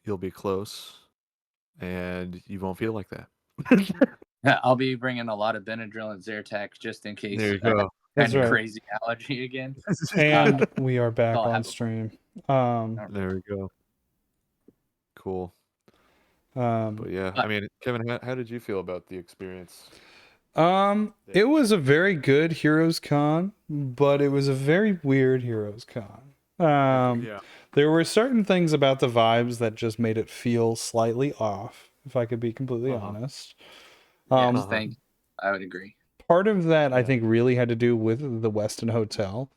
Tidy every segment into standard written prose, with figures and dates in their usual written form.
you'll be close, and you won't feel like that. Yeah, I'll be bringing a lot of Benadryl and Zyrtec just in case There you I have go. That's kind of right. crazy allergy again. And we are back I'll on have stream. There we go. Cool. But But yeah, I mean, Kevin, how did you feel about the experience? It was a very good Heroes Con, but it was a very weird Heroes Con. Yeah. There were certain things about the vibes that just made it feel slightly off, if I could be completely honest. Yes, thank you. I would agree. Part of that, I think, really had to do with the Westin Hotel.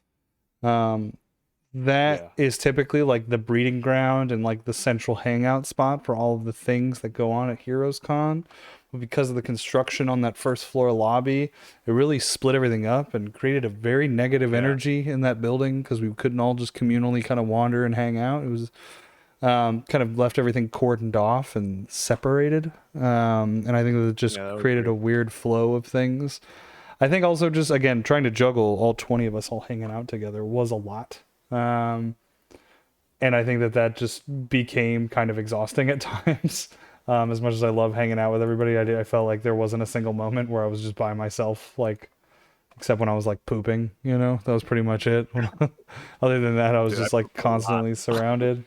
That is typically like the breeding ground and like the central hangout spot for all of the things that go on at Heroes Con. But because of the construction on that first floor lobby, it really split everything up and created a very negative energy in that building because we couldn't all just communally kind of wander and hang out. It was kind of left everything cordoned off and separated. And I think that it just created a weird flow of things. I think also just, again, trying to juggle all 20 of us all hanging out together was a lot. And I think that just became kind of exhausting at times. As much as I love hanging out with everybody, I felt like there wasn't a single moment where I was just by myself, like, except when I was like pooping, that was pretty much it. Other than that, I was just like constantly surrounded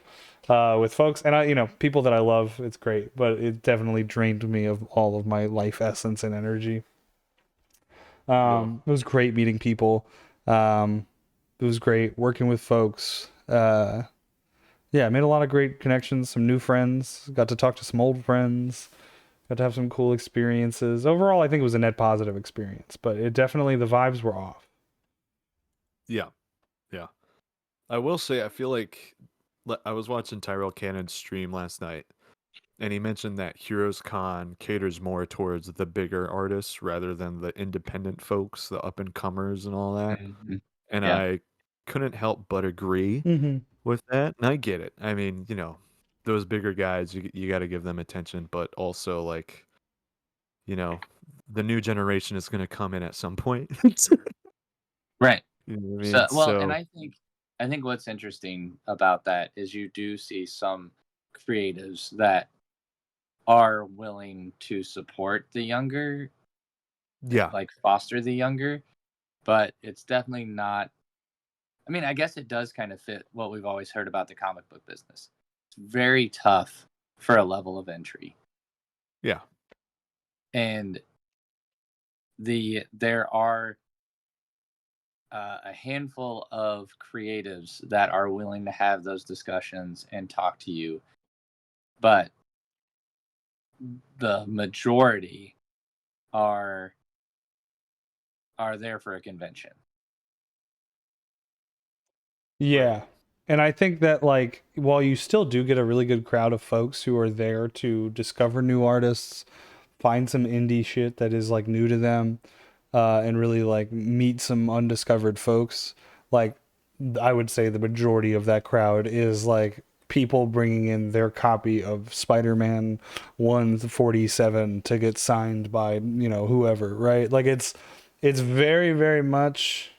with folks, and people that I love. It's great, but it definitely drained me of all of my life essence and energy. It was great meeting people. It was great working with folks. I made a lot of great connections, some new friends, got to talk to some old friends, got to have some cool experiences. Overall, I think it was a net positive experience, but the vibes were off. Yeah. I will say, I feel like I was watching Tyrell Cannon's stream last night, and he mentioned that Heroes Con caters more towards the bigger artists rather than the independent folks, the up and comers and all that. Mm-hmm. And I couldn't help but agree with that. And I get it. I mean, those bigger guys, you got to give them attention, but also like, the new generation is going to come in at some point. Right. You know what I mean? So, and I think what's interesting about that is you do see some creatives that are willing to support the younger, like foster the younger, but it's definitely not. I mean, I guess it does kind of fit what we've always heard about the comic book business. It's very tough for a level of entry. Yeah. And there are a handful of creatives that are willing to have those discussions and talk to you, but the majority are there for a convention. Yeah. And I think that, like, while you still do get a really good crowd of folks who are there to discover new artists, find some indie shit that is like new to them, and really like meet some undiscovered folks, like, I would say the majority of that crowd is like people bringing in their copy of Spider-Man 147 to get signed by, whoever, right? Like it's very, very much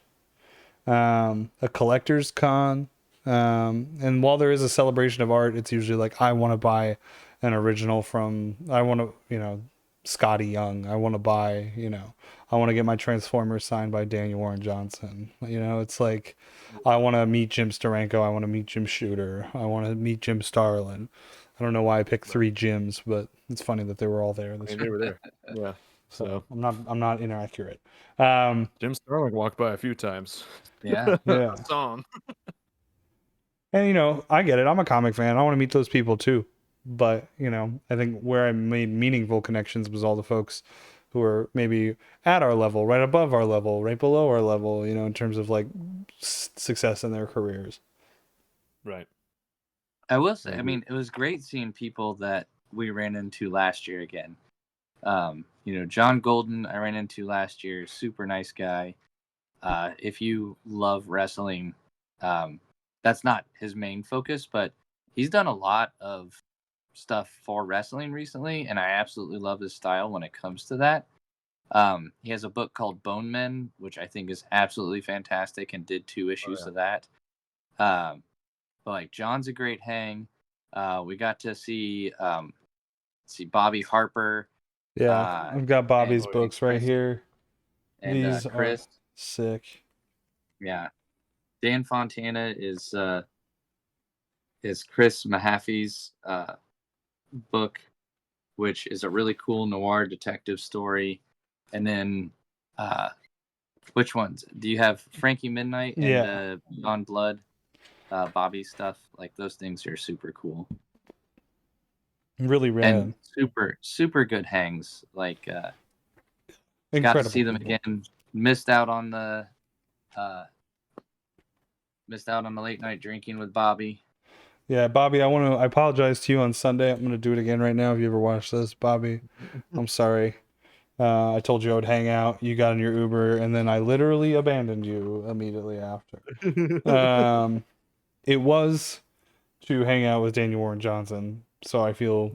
a collector's con. And while there is a celebration of art, it's usually like, I want to buy an original I want to, Scotty Young. I want to buy, I want to get my Transformers signed by Daniel Warren Johnson. It's like, I want to meet Jim Steranko. I want to meet Jim Shooter. I want to meet Jim Starlin. I don't know why I picked 3 Jims, but it's funny that they were all there. They were there. Yeah. So I'm not inaccurate. Jim Starlin walked by a few times. Yeah. Yeah. Saw him. And I get it. I'm a comic fan. I want to meet those people too. But, I think where I made meaningful connections was all the folks who are maybe at our level, right above our level, right below our level, in terms of like success in their careers. Right. I will say, I mean, it was great seeing people that we ran into last year again. John Golden, I ran into last year, super nice guy. If you love wrestling, that's not his main focus, but he's done a lot of stuff for wrestling recently, and I absolutely love his style when it comes to that. He has a book called Bone Men, which I think is absolutely fantastic, and did 2 issues of that. But like, John's a great hang. We got to see Bobby Harper. Yeah, I've got Bobby's and books right Chris, here. and These are Chris. sick. Yeah, Dan Fontana is Chris Mahaffey's book, which is a really cool noir detective story. And then, which ones do you have? Frankie Midnight and Beyond Blood, Bobby stuff. Like those things are super cool. Really rad. And super good hangs. Like got to see them again. Missed out on the late night drinking with Bobby. Yeah, Bobby, I apologize to you on Sunday. I'm gonna do it again right now. If you ever watch this, Bobby, I'm sorry. I told you I would hang out. You got in your Uber, and then I literally abandoned you immediately after. It was to hang out with Daniel Warren Johnson, so I feel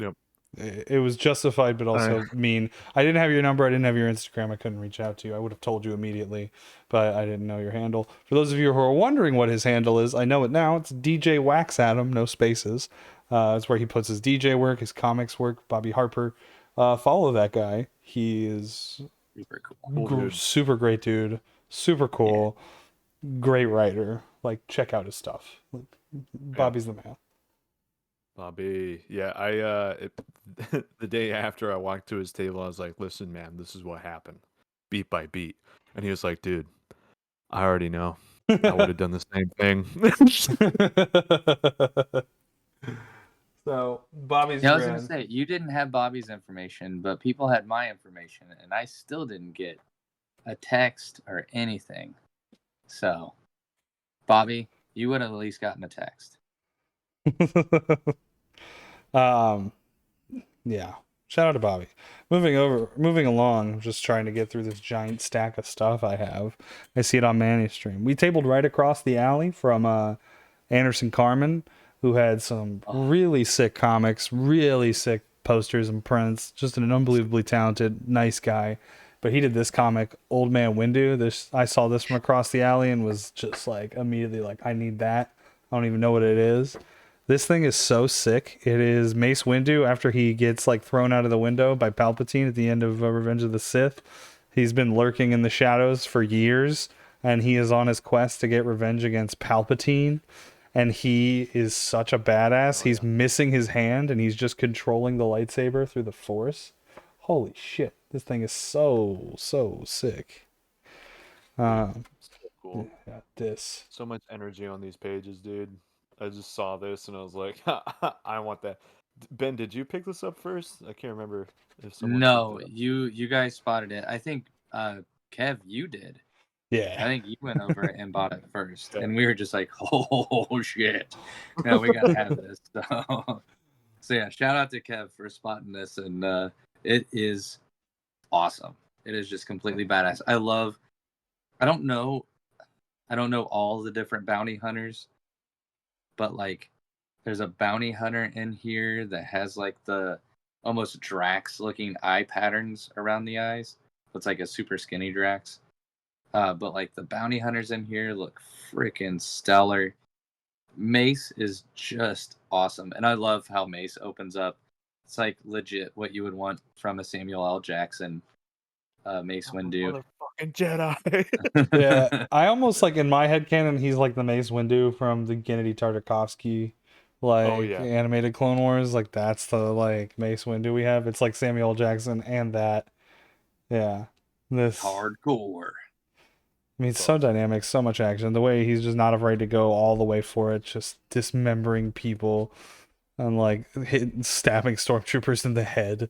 it was justified, but also mean. I didn't have your number. I didn't have your Instagram. I couldn't reach out to you. I would have told you immediately, but I didn't know your handle. For those of you who are wondering what his handle is, I know it now. It's DJ Wax Adam, no spaces. It's where he puts his DJ work, his comics work. Bobby Harper. Follow that guy. He is super cool. Super great dude. Super cool. Yeah. Great writer. Like, check out his stuff. Bobby's the man. Bobby, yeah, the day after I walked to his table, I was like, "Listen, man, this is what happened, beat by beat." And he was like, "Dude, I already know. I would have done the same thing." So Bobby's. Yeah, I was gonna say you didn't have Bobby's information, but people had my information, and I still didn't get a text or anything. So, Bobby, you would have at least gotten a text. Yeah. Shout out to Bobby. Moving along, I'm just trying to get through this giant stack of stuff I have. I see it on Manny's stream. We tabled right across the alley from Anderson Carmen, who had some really sick comics, really sick posters and prints. Just an unbelievably talented, nice guy. But he did this comic, Old Man Windu. I saw this from across the alley and was just like immediately like, I need that. I don't even know what it is. This thing is so sick. It is Mace Windu after he gets like thrown out of the window by Palpatine at the end of Revenge of the Sith. He's been lurking in the shadows for years, and he is on his quest to get revenge against Palpatine. And he is such a badass. He's missing his hand, and he's just controlling the lightsaber through the Force. Holy shit. This thing is so sick. So cool. Yeah, this. So much energy on these pages, dude. I just saw this and I was like, I want that. Ben, did you pick this up first? I can't remember if someone. No, you guys spotted it. I think Kev, you did. Yeah. I think you went over and bought it first, and we were just like, "Oh shit, no, we gotta have this." So yeah, shout out to Kev for spotting this, and it is awesome. It is just completely badass. I don't know all the different bounty hunters, but like, there's a bounty hunter in here that has like the almost Drax looking eye patterns around the eyes. It's like a super skinny Drax. But like the bounty hunters in here look freaking stellar. Mace is just awesome, and I love how Mace opens up. It's like legit what you would want from a Samuel L. Jackson Mace Windu. Motherfucking Jedi. Yeah, I almost like in my head canon, he's like the Mace Windu from the Gennady Tartakovsky animated Clone Wars. Like that's the like Mace Windu we have. It's like Samuel L. Jackson and that. Yeah, this hardcore. I mean, it's so dynamic, so much action. The way he's just not afraid to go all the way for it, just dismembering people and like stabbing stormtroopers in the head.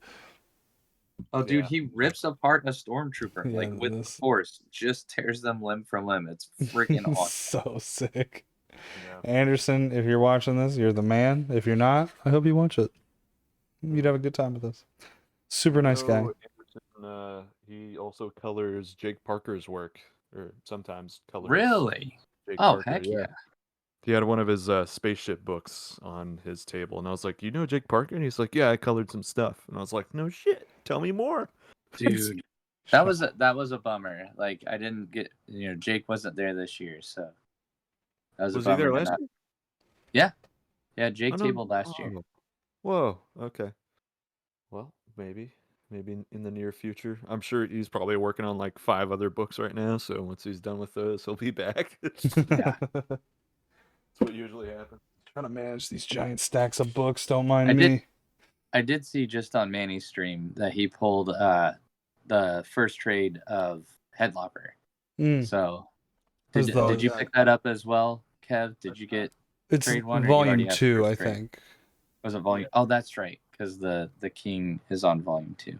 Oh, dude, he rips apart a stormtrooper like with the Force, just tears them limb from limb. It's freaking awesome. So sick. Yeah. Anderson, if you're watching this, you're the man. If you're not, I hope you watch it. You'd have a good time with this. Super nice guy. Anderson, he also colors Jake Parker's work, or sometimes colors. Really? Jake Parker, heck yeah. He had one of his spaceship books on his table, and I was like, "You know Jake Parker?" And he's like, "Yeah, I colored some stuff." And I was like, "No shit, tell me more." Dude, that was a bummer. Like I didn't get, Jake wasn't there this year, so that was a bummer. He there last year? Yeah, Yeah, Jake Oh, no. tabled last year. Oh. Whoa. Okay. Well, maybe in the near future. I'm sure he's probably working on like 5 other books right now. So once he's done with those, he'll be back. Yeah. That's what usually happens. Trying to manage these giant stacks of books. Don't I mind did me. I did see just on Manny's stream that he pulled the first trade of Headlopper. Mm. So Where's did you yeah. pick that up as well, Kev? Did you get It's trade one, or you already volume have 2, first I trade? think. Was it volume? Oh, that's right, because the king is on volume 2.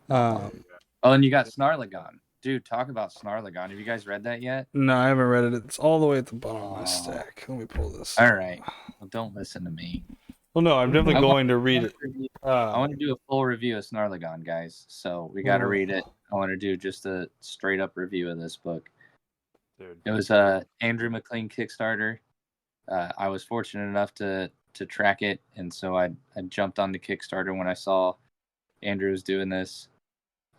Um, Oh, and you got Snarlagon. Dude, talk about Snarlagon. Have you guys read that yet? no, I haven't read it. It's all the way at the bottom of my Oh. stack. Let me pull this. All right. Well, don't listen to me. Well, no, I'm definitely I going to read it. I want to do a full review of Snarlagon, guys. So we got to read it. I want to do just a straight up review of this book. Dude. It was Andrew McLean Kickstarter. I was fortunate enough to track it, and so I jumped on the Kickstarter when I saw Andrew was doing this.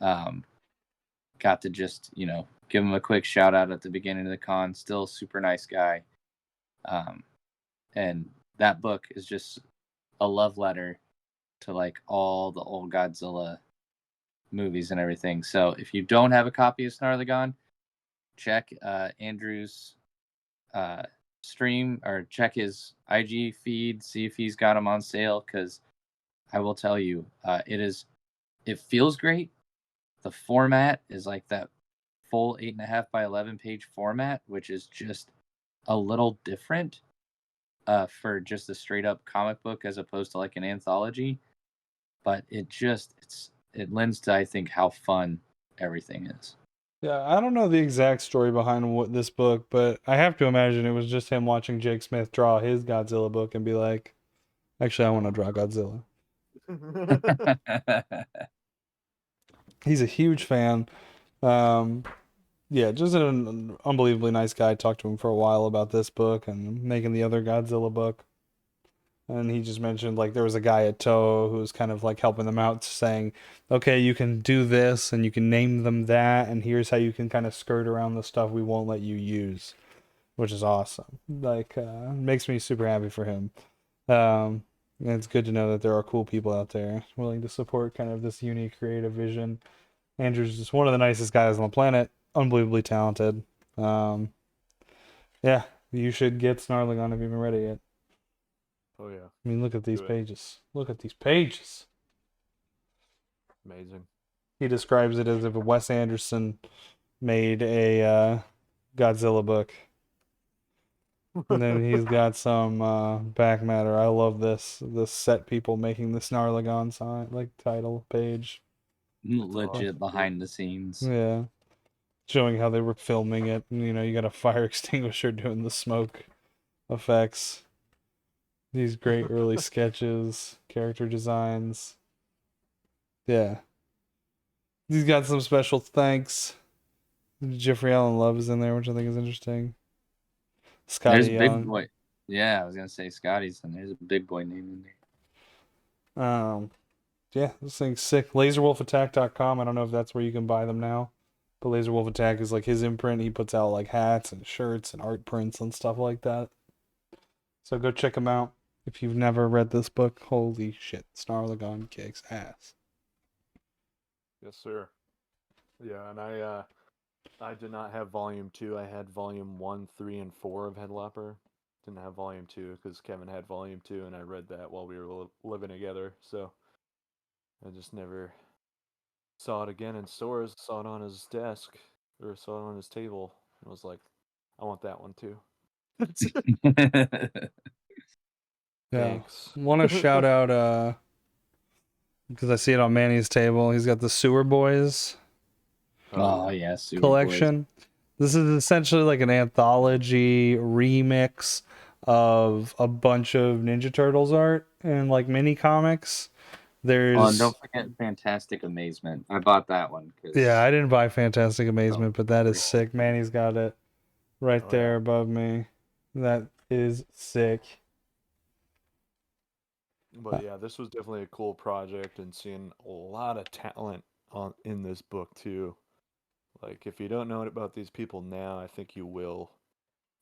Got to just give him a quick shout out at the beginning of the con. Still super nice guy. And that book is just a love letter to like all the old Godzilla movies and everything. So if you don't have a copy of Snarlagon, check Andrew's stream or check his IG feed, see if he's got them on sale, because I will tell you, it feels great. The format is like that full 8.5 by 11 page format, which is just a little different for just a straight up comic book as opposed to like an anthology. But it lends to, I think, how fun everything is. Yeah, I don't know the exact story behind what this book, but I have to imagine it was just him watching Jake Smith draw his Godzilla book and be like, actually, I want to draw Godzilla. He's a huge fan. Yeah, just an unbelievably nice guy. I talked to him for a while about this book and making the other Godzilla book. And he just mentioned like there was a guy at Toho who was kind of like helping them out, saying, okay, you can do this and you can name them that, and here's how you can kind of skirt around the stuff we won't let you use, which is awesome. Like, makes me super happy for him. And it's good to know that there are cool people out there willing to support kind of this unique creative vision. Andrew's just one of the nicest guys on the planet, unbelievably talented. Yeah, you should get Snarlagon if you haven't read it yet. Oh yeah. I mean, look at these pages. Look at these pages. Amazing. He describes it as if Wes Anderson made a Godzilla book. And then he's got some back matter. I love this set people making the Snarlagon sign, like title page. Legit awesome, behind the scenes. Yeah. Showing how they were filming it. And, you got a fire extinguisher doing the smoke effects. These great early sketches, character designs. Yeah. He's got some special thanks. Jeffrey Allen Love is in there, which I think is interesting. Scotty There's Young. Big Boy. Yeah, I was gonna say Scotty's, and there's a Big Boy name in there. Yeah, this thing's sick. LaserWolfAttack.com. I don't know if that's where you can buy them now, but Laserwolf Attack is like his imprint. He puts out like hats and shirts and art prints and stuff like that. So go check him out if you've never read this book. Holy shit, Snarlagon kicks ass. Yes, sir. Yeah, and I did not have volume 2. I had volume 1, 3, and 4 of Headlopper. Didn't have volume 2 because Kevin had volume 2, and I read that while we were living together. So I just never saw it again in stores. Saw it on his desk or saw it on his table, and was like, I want that one too. Yeah. Thanks. Want to shout out because I see it on Manny's table. He's got the Sewer Boys Oh yeah, Super collection. Boys. This is essentially like an anthology remix of a bunch of Ninja Turtles art and like mini comics. There's Oh, and don't forget Fantastic Amazement. I bought that one yeah, I didn't buy Fantastic Amazement, but that is sick. Manny's got it right there above me. That is sick. But yeah, this was definitely a cool project, and seeing a lot of talent in this book too. Like, if you don't know about these people now, I think you will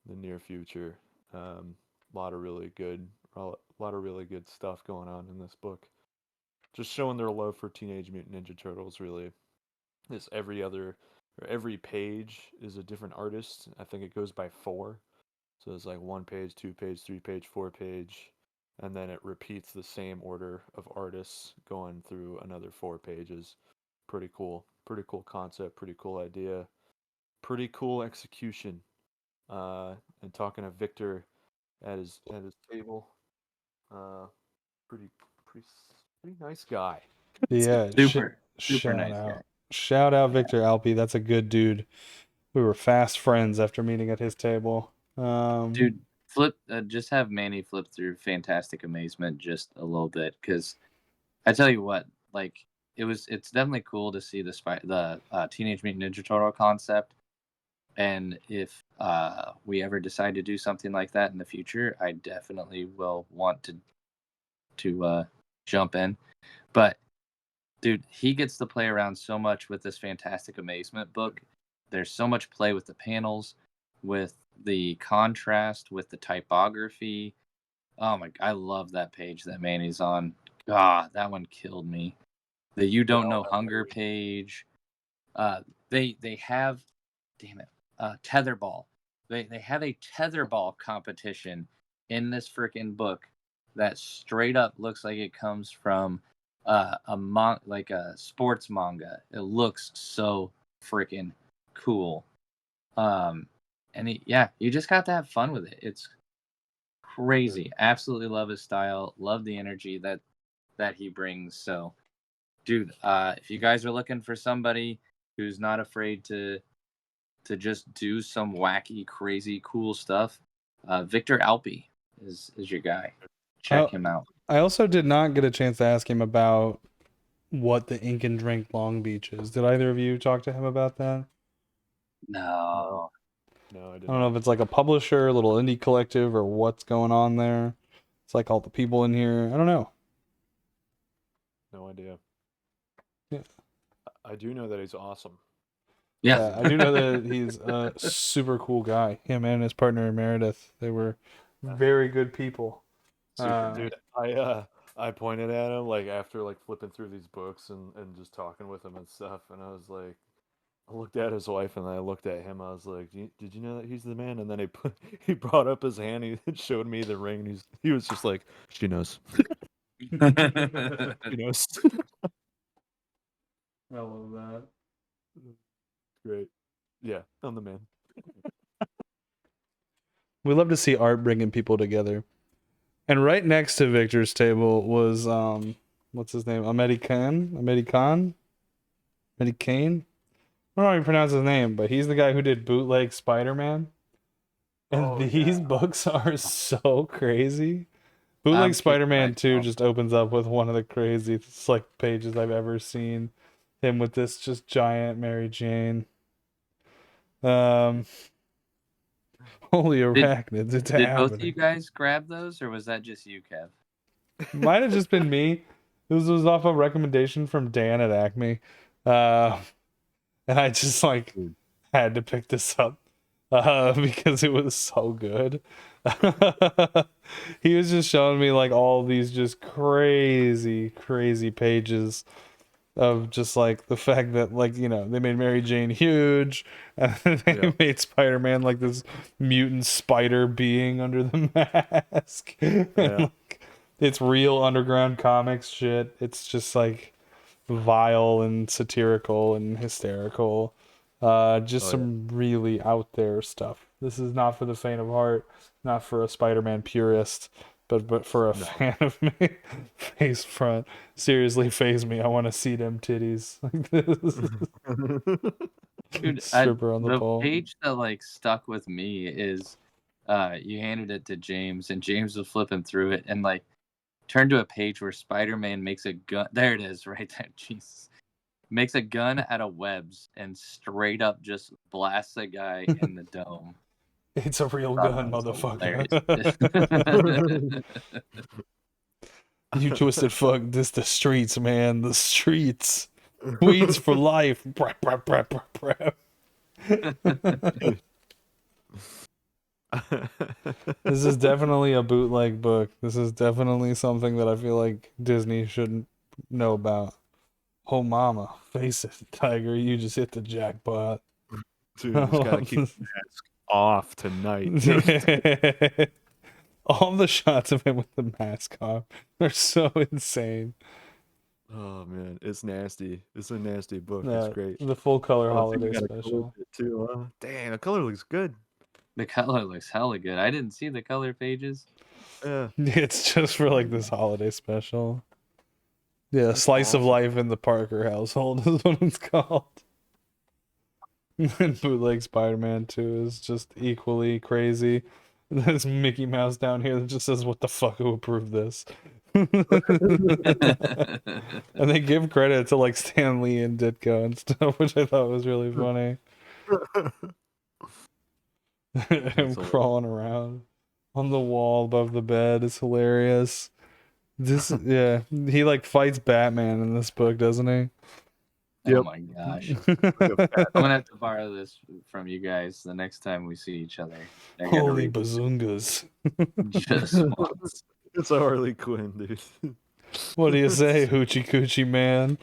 in the near future. A lot of really good A lot of really good stuff going on in this book. Just showing their love for Teenage Mutant Ninja Turtles, really. This every page is a different artist. I think it goes by 4. So it's like 1 page, 2 page, 3 page, 4 page, and then it repeats the same order of artists going through another 4 pages. Pretty cool. Pretty cool concept, pretty cool idea. Pretty cool execution. And talking to Victor at his table. Uh, pretty pretty pretty nice guy. Yeah, Super shout nice guy. out. Shout out Yeah. Victor Alpe. That's a good dude. We were fast friends after meeting at his table. Dude, just have Manny flip through Fantastic Amazement just a little bit, because I tell you what, like it's definitely cool to see the Teenage Mutant Ninja Turtle concept, and if we ever decide to do something like that in the future, I definitely will want to jump in. But dude, he gets to play around so much with this Fantastic Amazement book. There's so much play with the panels, with the contrast, with the typography. Oh my! I love that page that Manny's on. Ah, that one killed me. The You Don't Know Hunger page. They have, damn it, tetherball. They have a tetherball competition in this freaking book that straight up looks like it comes from like a sports manga. It looks so freaking cool. Yeah, you just got to have fun with it. It's crazy. Absolutely love his style. Love the energy that he brings. So, dude, if you guys are looking for somebody who's not afraid to just do some wacky, crazy, cool stuff, Victor Alpe is your guy. Check him out. I also did not get a chance to ask him about what the Ink and Drink Long Beach is. Did either of you talk to him about that? No. No, I I don't know didn't. if it's like a publisher, a little indie collective, or what's going on there. It's like all the people in here. I don't know. No idea. Yeah. I do know that he's awesome. Yeah. I do know that he's a super cool guy. Him and his partner Meredith, they were very good people. Dude, I pointed at him like after like flipping through these books and just talking with him and stuff, and I was like, I looked at his wife and I looked at him. I was like, "Did you know that he's the man?" And then he brought up his hand. He showed me the ring. And he was just like, "She knows. She knows." I love that. Great. Yeah, I'm the man. We love to see art bringing people together. And right next to Victor's table was what's his name? Ahmedi Khan? Ahmedi Khan? Ahmedi Kane? I don't know how you pronounce his name, but he's the guy who did Bootleg Spider-Man. And these books are so crazy. Bootleg Spider-Man 2 just opens up with one of the craziest like pages I've ever seen. Him with this just giant Mary Jane. Holy arachnids, it's Did happening. both of you guys grab those, or was that just you, Kev? Might have just been me. This was off a recommendation from Dan at Acme. And I just like had to pick this up because it was so good. He was just showing me like all these just crazy pages of just like the fact that like, you know, they made Mary Jane huge and they made Spider-Man like this mutant spider being under the mask. Like, it's real underground comics shit. It's just like vile and satirical and hysterical. Some really out there stuff. This is not for the faint of heart, not for a Spider-Man purist, but for a fan of me. Face front. Seriously, phase me. I want to see them titties. Like this. Dude, Stripper on the pole. Page that like stuck with me is you handed it to James and James was flipping through it and like turned to a page where Spider-Man makes a gun. There it is, right there. Jesus. Makes a gun out of webs and straight up just blasts a guy in the dome. It's a real gun, motherfucker. You twisted fuck. This the streets, man. The streets. Weeds for life. This is definitely a bootleg book. This is definitely something that I feel like Disney shouldn't know about. Oh, mama, face it, Tiger, you just hit the jackpot. Dude, just gotta keep the mask off tonight. All the shots of him with the mask off are so insane. Oh man, it's nasty. It's a nasty book. Yeah, It's great. the full color Oh, I think we holiday got a color special. fit too. Dang, the color looks good. The color looks hella good. I didn't see the color pages. Yeah, It's just for like this holiday special. Yeah, That's slice of awesome. life in the Parker household is what it's called. And bootleg Spider-Man 2 is just equally crazy. There's Mickey Mouse down here that just says, "What the fuck? Who approved this?" And they give credit to like Stan Lee and Ditko and stuff, which I thought was really funny. Him hilarious. crawling around on the wall above the bed is hilarious. This, yeah, he like fights Batman in this book, doesn't he? Oh Yep. my gosh. Like a I'm gonna have to borrow this from you guys the next time we see each other. I gotta Holy read bazungas! just once. It's a Harley Quinn, dude. What do you say, hoochie coochie man?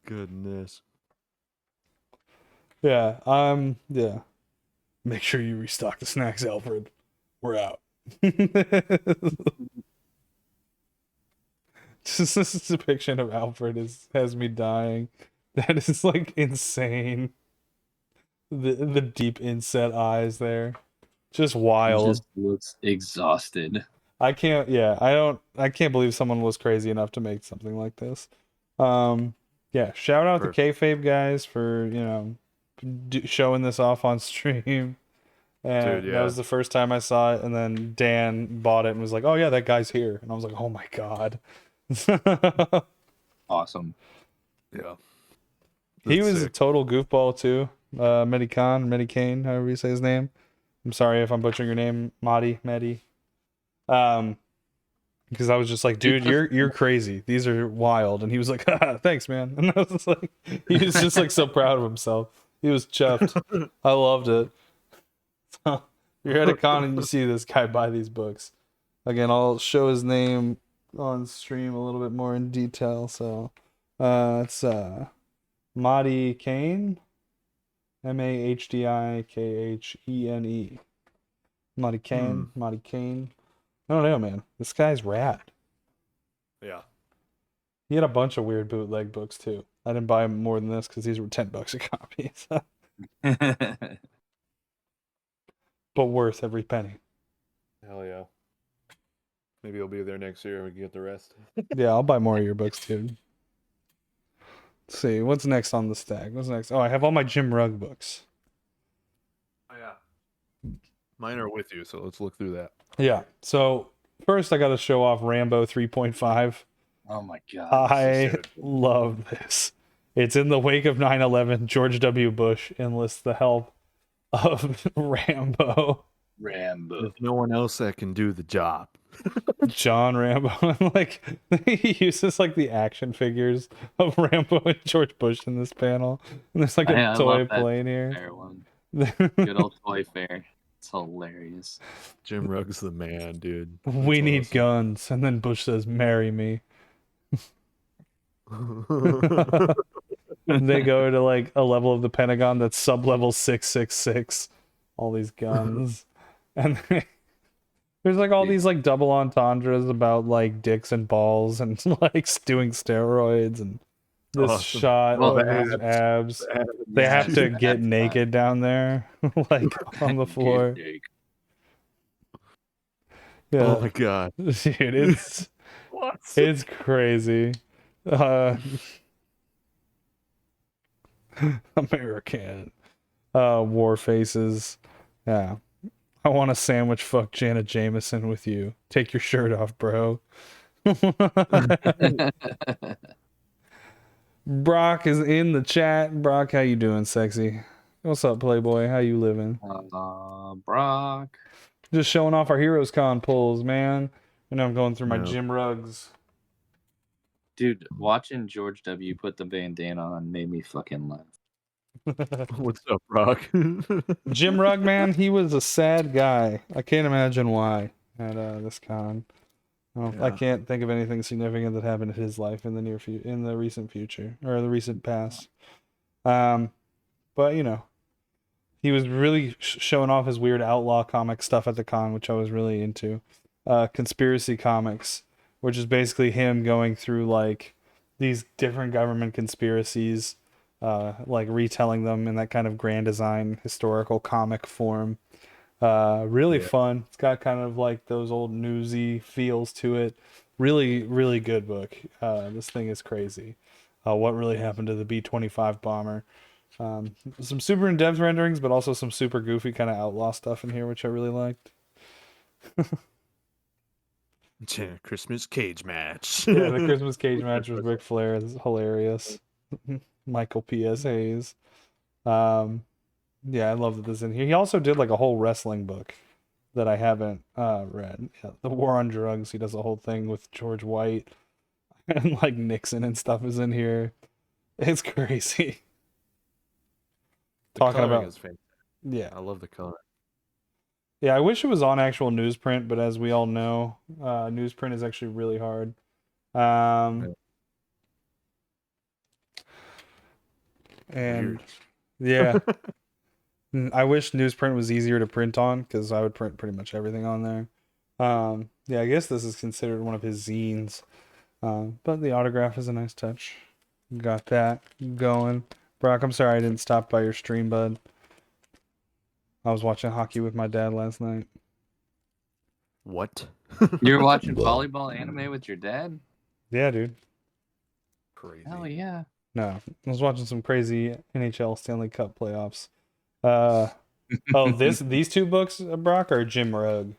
Goodness. Yeah. Make sure you restock the snacks, Alfred. We're out. Just this depiction of Alfred has me dying. That is like insane. The deep inset eyes there. Just He wild. just looks exhausted. I can't believe someone was crazy enough to make something like this. Yeah, shout out to Kayfabe guys for, showing this off on stream. And Dude, yeah. that was the first time I saw it, and then Dan bought it and was like, "Oh yeah, that guy's here." And I was like, "Oh my god." Awesome. Yeah. He That's was a sick. total goofball too. Medicane, however you say his name. I'm sorry if I'm butchering your name, Medi. Because I was just like, dude, you're crazy. These are wild. And he was like, thanks, man. And I was just like, he was just like so proud of himself. He was chuffed. I loved it. So if you're at a con and you see this guy buy these books. Again, I'll show his name on stream a little bit more in detail. So it's Mahdi Kane. Mahdikkhene. Mahdi Kane. Mahdi Kane. I don't know, man. This guy's rad. Yeah. He had a bunch of weird bootleg books too. I didn't buy more than this because these were $10 a copy. But worth every penny. Hell yeah. Maybe he'll be there next year and we can get the rest. Yeah, I'll buy more of your books too. Let's see, what's next on the stack? What's next? Oh, I have all my Jim Rugg books. Oh yeah. Mine are with you, so let's look through that. Yeah. So first I gotta show off Rambo 3.5. Oh my god. I love this. It's in the wake of 9/11. George W. Bush enlists the help of Rambo. There's no one else that can do the job. John Rambo. Like, he uses like the action figures of Rambo and George Bush in this panel. And there's like a toy plane here. Fair one. Good old toy fair. It's hilarious. Jim Rugg's the man, dude. We need guns. And then Bush says, "Marry me." They go to like a level of the Pentagon that's sub-level 666. All these guns. And there's like all these like double entendres about like dicks and balls and like doing steroids and this shot of his abs. They have to get naked down there, like on the floor. Yeah. Oh my god. Dude, it's crazy. American. War faces. Yeah. I want to sandwich fuck Janet Jameson with you. Take your shirt off, bro. Brock is in the chat. Brock, how you doing, sexy? What's up, Playboy? How you living? Brock. Just showing off our HeroesCon pulls, man. And I'm going through my Jim Ruggs. Dude, watching George W. put the bandana on made me fucking laugh. What's up, Brock? Jim Rugg, man, he was a sad guy. I can't imagine why at this con. Well, I Yeah. can't think of anything significant that happened in his life in the in the recent future or the recent past. But you know, he was really showing off his weird outlaw comic stuff at the con, which I was really into. Conspiracy comics, which is basically him going through like these different government conspiracies, like retelling them in that kind of grand design historical comic form. Really Yeah. fun. It's got kind of like those old newsy feels to it. Really, really good book. This thing is crazy. What really happened to the B-25 bomber? Some super in-depth renderings, but also some super goofy kind of outlaw stuff in here, which I really liked. Christmas cage match. Yeah, the Christmas cage match with Ric Flair is hilarious. Michael P.S. Hayes. Yeah, I love that this is in here. He also did like a whole wrestling book that I haven't read. Yeah, The War on Drugs. He does a whole thing with George White and like Nixon and stuff is in here. It's crazy. The Talking coloring about is fantastic. yeah. I love the color. Yeah, I wish it was on actual newsprint, but as we all know, newsprint is actually really hard. Um, and yeah, I wish newsprint was easier to print on because I would print pretty much everything on there. Yeah, I guess this is considered one of his zines, but the autograph is a nice touch. Got that going. Brock, I'm sorry I didn't stop by your stream, bud. I was watching hockey with my dad last night. What? You're watching volleyball anime with your dad? Yeah, dude. Crazy. Hell yeah. No, I was watching some crazy NHL Stanley Cup playoffs. These two books, Brock, are Jim Rugg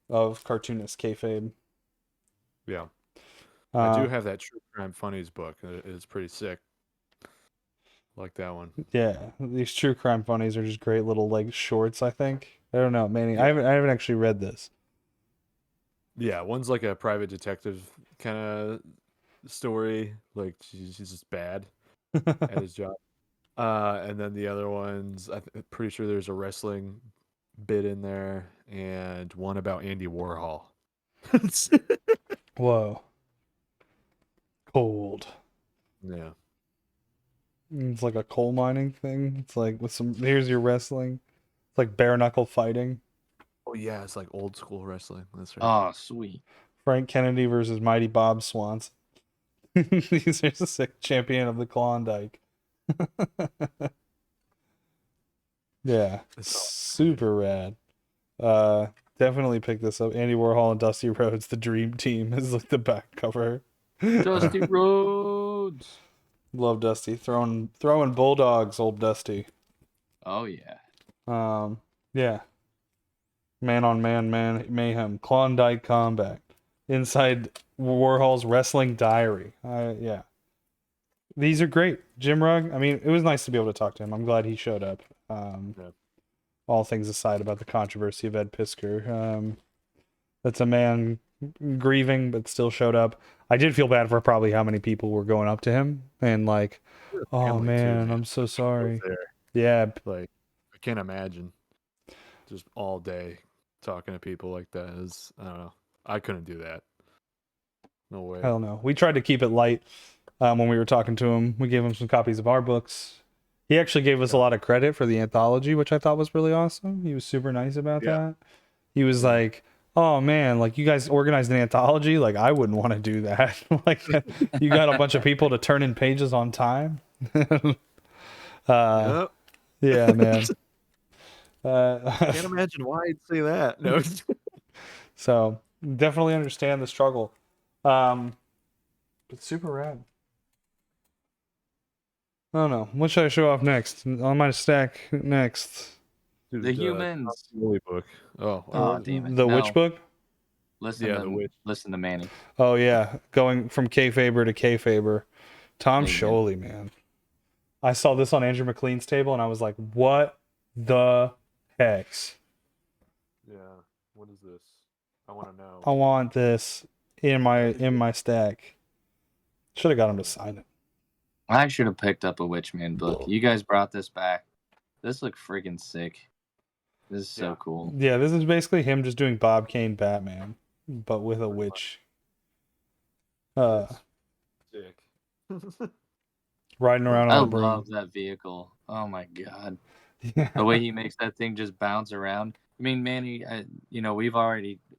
of cartoonist kayfabe. Yeah. I do have that True Crime Funnies book. It's pretty sick. Like that one. Yeah, these true crime funnies are just great little like shorts. I think I don't know, Manny. Yeah. I haven't actually read this. Yeah, one's like a private detective kind of story. Like he's just bad at his job. And then the other ones, I'm pretty sure there's a wrestling bit in there, and one about Andy Warhol. Whoa, cold. Yeah. It's like a coal mining thing. It's like with some. Here's your wrestling. It's like bare knuckle fighting. Oh yeah, it's like old school wrestling. That's right. Oh, sweet. Frank Kennedy versus Mighty Bob Swanson. He's the sick champion of the Klondike. Yeah, super rad. Definitely pick this up. Andy Warhol and Dusty Rhodes, the Dream Team, is like the back cover. Dusty Rhodes. Love Dusty throwing bulldogs, old Dusty. Oh yeah. Yeah. Man on man mayhem, Klondike combat, inside Warhol's wrestling diary. Yeah. These are great. Jim Rugg, I mean, it was nice to be able to talk to him. I'm glad he showed up. Yeah. All things aside about the controversy of Ed Pisker. That's a man grieving, but still showed up. I did feel bad for probably how many people were going up to him and like, oh Family too, man, man. I'm so sorry. There. Yeah. Like I can't imagine just all day talking to people like that. I don't know. I couldn't do that. No way. I don't know. We tried to keep it light when we were talking to him. We gave him some copies of our books. He actually gave us a lot of credit for the anthology, which I thought was really awesome. He was super nice about that. He was like, oh man, like you guys organized an anthology. Like I wouldn't want to do that. Like you got a bunch of people to turn in pages on time. Yep. Yeah, man. Can't imagine why I'd say that. No. So definitely understand the struggle. But super rad. I don't know. What should I show off next? On my stack next. Dude, The Humans. Willie book. Oh, Oh, damn it. The No. Witch book? Listen Yeah, to the witch. listen to Manny. Oh yeah, going from kayfaber to kayfaber. Tom There you go. Sholey, man. I saw this on Andrew McLean's table and I was like, what the hex? Yeah. What is this? I want to know. I want this in my stack. Should have got him to sign it. I should have picked up a Witchman book. You guys brought this back. This looked freaking sick. This is so cool. Yeah, this is basically him just doing Bob Kane Batman, but with a witch. Sick. Riding around I on a broom. love that vehicle. Oh my god. Yeah. The way he makes that thing just bounce around. I mean, Manny,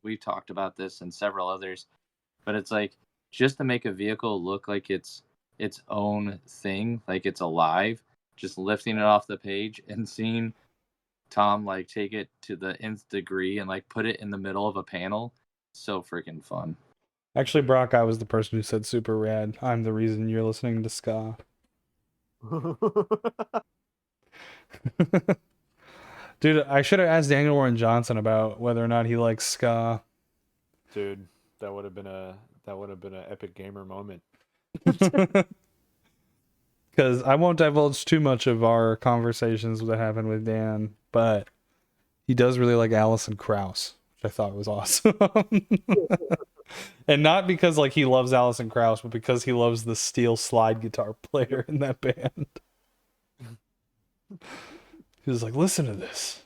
we've talked about this and several others, but it's like just to make a vehicle look like it's its own thing, like it's alive, just lifting it off the page and seeing Tom like take it to the nth degree and like put it in the middle of a panel. So freaking fun. Actually, Brock, I was the person who said super rad. I'm the reason you're listening to ska. Dude, I should have asked Daniel Warren Johnson about whether or not he likes ska. Dude, that would have been an epic gamer moment. Because I won't divulge too much of our conversations that happened with Dan, but he does really like Alison Krauss, which I thought was awesome. And not because like he loves Alison Krauss, but because he loves the steel slide guitar player in that band. He was like, listen to this.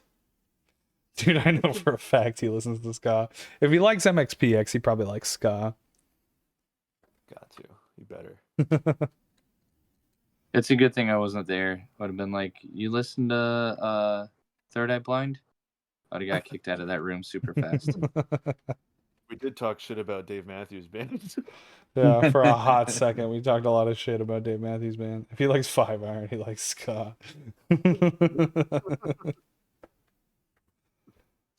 Dude, I know for a fact he listens to ska. If he likes MXPX, he probably likes ska. Got to. You better. It's a good thing I wasn't there. Would have been like, you listen to Third Eye Blind? I would have got kicked out of that room super fast. We did talk shit about Dave Matthews Band. Yeah, for a hot second, we talked a lot of shit about Dave Matthews Band. If he likes 5 Iron, he likes ska.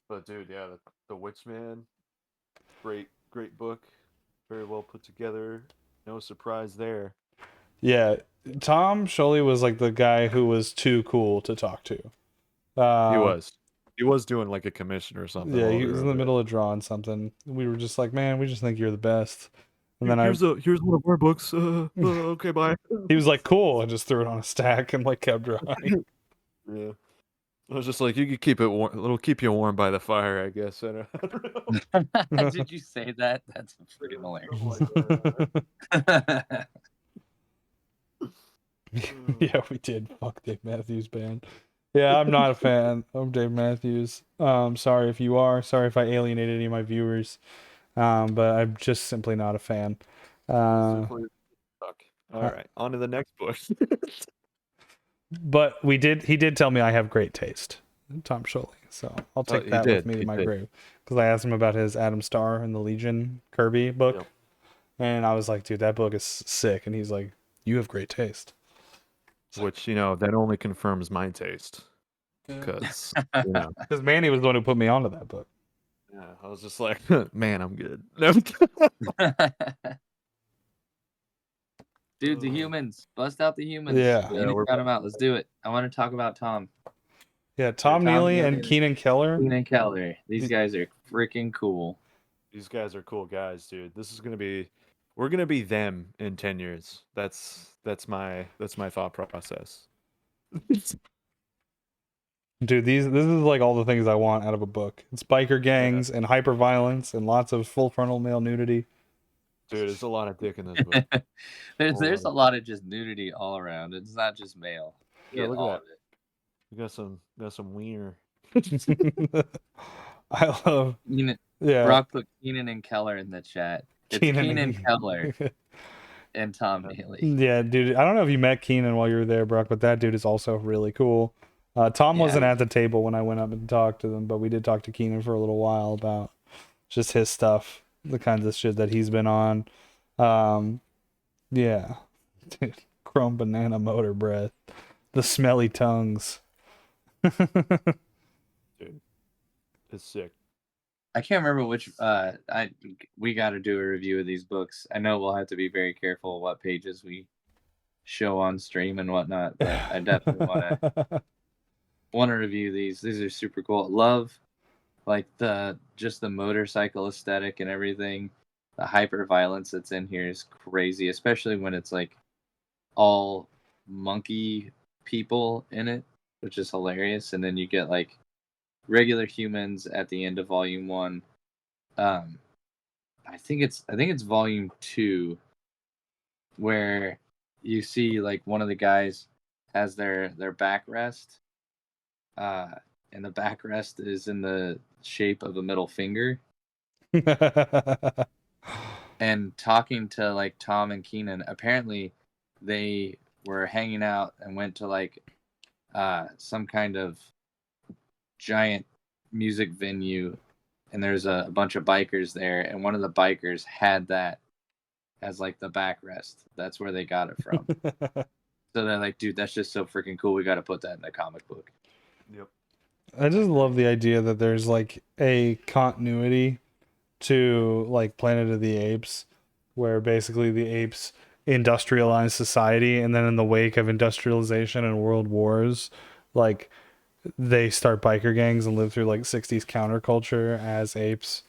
But dude, yeah, the Witchman, great book, very well put together. No surprise there. Yeah, Tom Sholey was like the guy who was too cool to talk to. He was doing like a commission or something. Yeah, he was in the middle of drawing something. We were just like, man, we just think you're the best. And then here's one of our books. Okay, bye. He was like, cool, and just threw it on a stack and like kept drawing. Yeah. I was just like, you could keep it warm. It'll keep you warm by the fire, I guess. I don't know. Did you say that? That's freaking hilarious. Yeah, we did. Fuck Dave Matthews Band. Yeah, I'm not a fan of Dave Matthews. Sorry if you are. Sorry if I alienated any of my viewers. But I'm just simply not a fan. All right, on to the next book. But he did tell me I have great taste, Tom Sholey. So I'll take that with me to my grave. Because I asked him about his Adam Starr and the Legion Kirby book. Yep. And I was like, dude, that book is sick. And he's like, you have great taste. Which, that only confirms my taste. Because Manny was the one who put me onto that book. Yeah, I was just like, man, I'm good. Dude, the humans. Bust out the humans. Yeah. We're them out. Let's do it. I want to talk about Tom. Yeah, Tom Neely and Keenan Keller. Keenan Keller. These guys are freaking cool. These guys are cool guys, dude. We're gonna be them in 10 years. That's my thought process. Dude, this is like all the things I want out of a book. It's biker gangs and hyper violence and lots of full frontal male nudity. Dude, there's a lot of dick in this book. there's a lot of just nudity all around. It's not just male. Yeah, look at that. We got some wiener. I love. Yeah. Brock put Keenan and Keller in the chat. It's Keenan Keller and Tom Neely. Yeah, dude. I don't know if you met Keenan while you were there, Brock, but that dude is also really cool. Tom wasn't at the table when I went up and talked to them, but we did talk to Keenan for a little while about just his stuff, the kinds of shit that he's been on. Yeah. Dude, chrome banana motor breath. The smelly tongues. Dude, it's sick. I can't remember which. We got to do a review of these books. I know we'll have to be very careful what pages we show on stream and whatnot, but I definitely want to review these. These are super cool. Love, like just the motorcycle aesthetic and everything. The hyper violence that's in here is crazy, especially when it's like all monkey people in it, which is hilarious. And then you get like regular humans at the end of volume 1. I think it's volume 2 where you see like one of the guys has their backrest, and the backrest is in the shape of a middle finger. And talking to like Tom and Keenan, apparently they were hanging out and went to like some kind of giant music venue, and there's a bunch of bikers there, and one of the bikers had that as like the backrest. That's where they got it from. So they're like, dude, that's just so freaking cool. We got to put that in a comic book. Yep. I just love the idea that there's like a continuity to like Planet of the Apes, where basically the apes industrialized society, and then in the wake of industrialization and world wars, like they start biker gangs and live through like 60s counterculture as apes.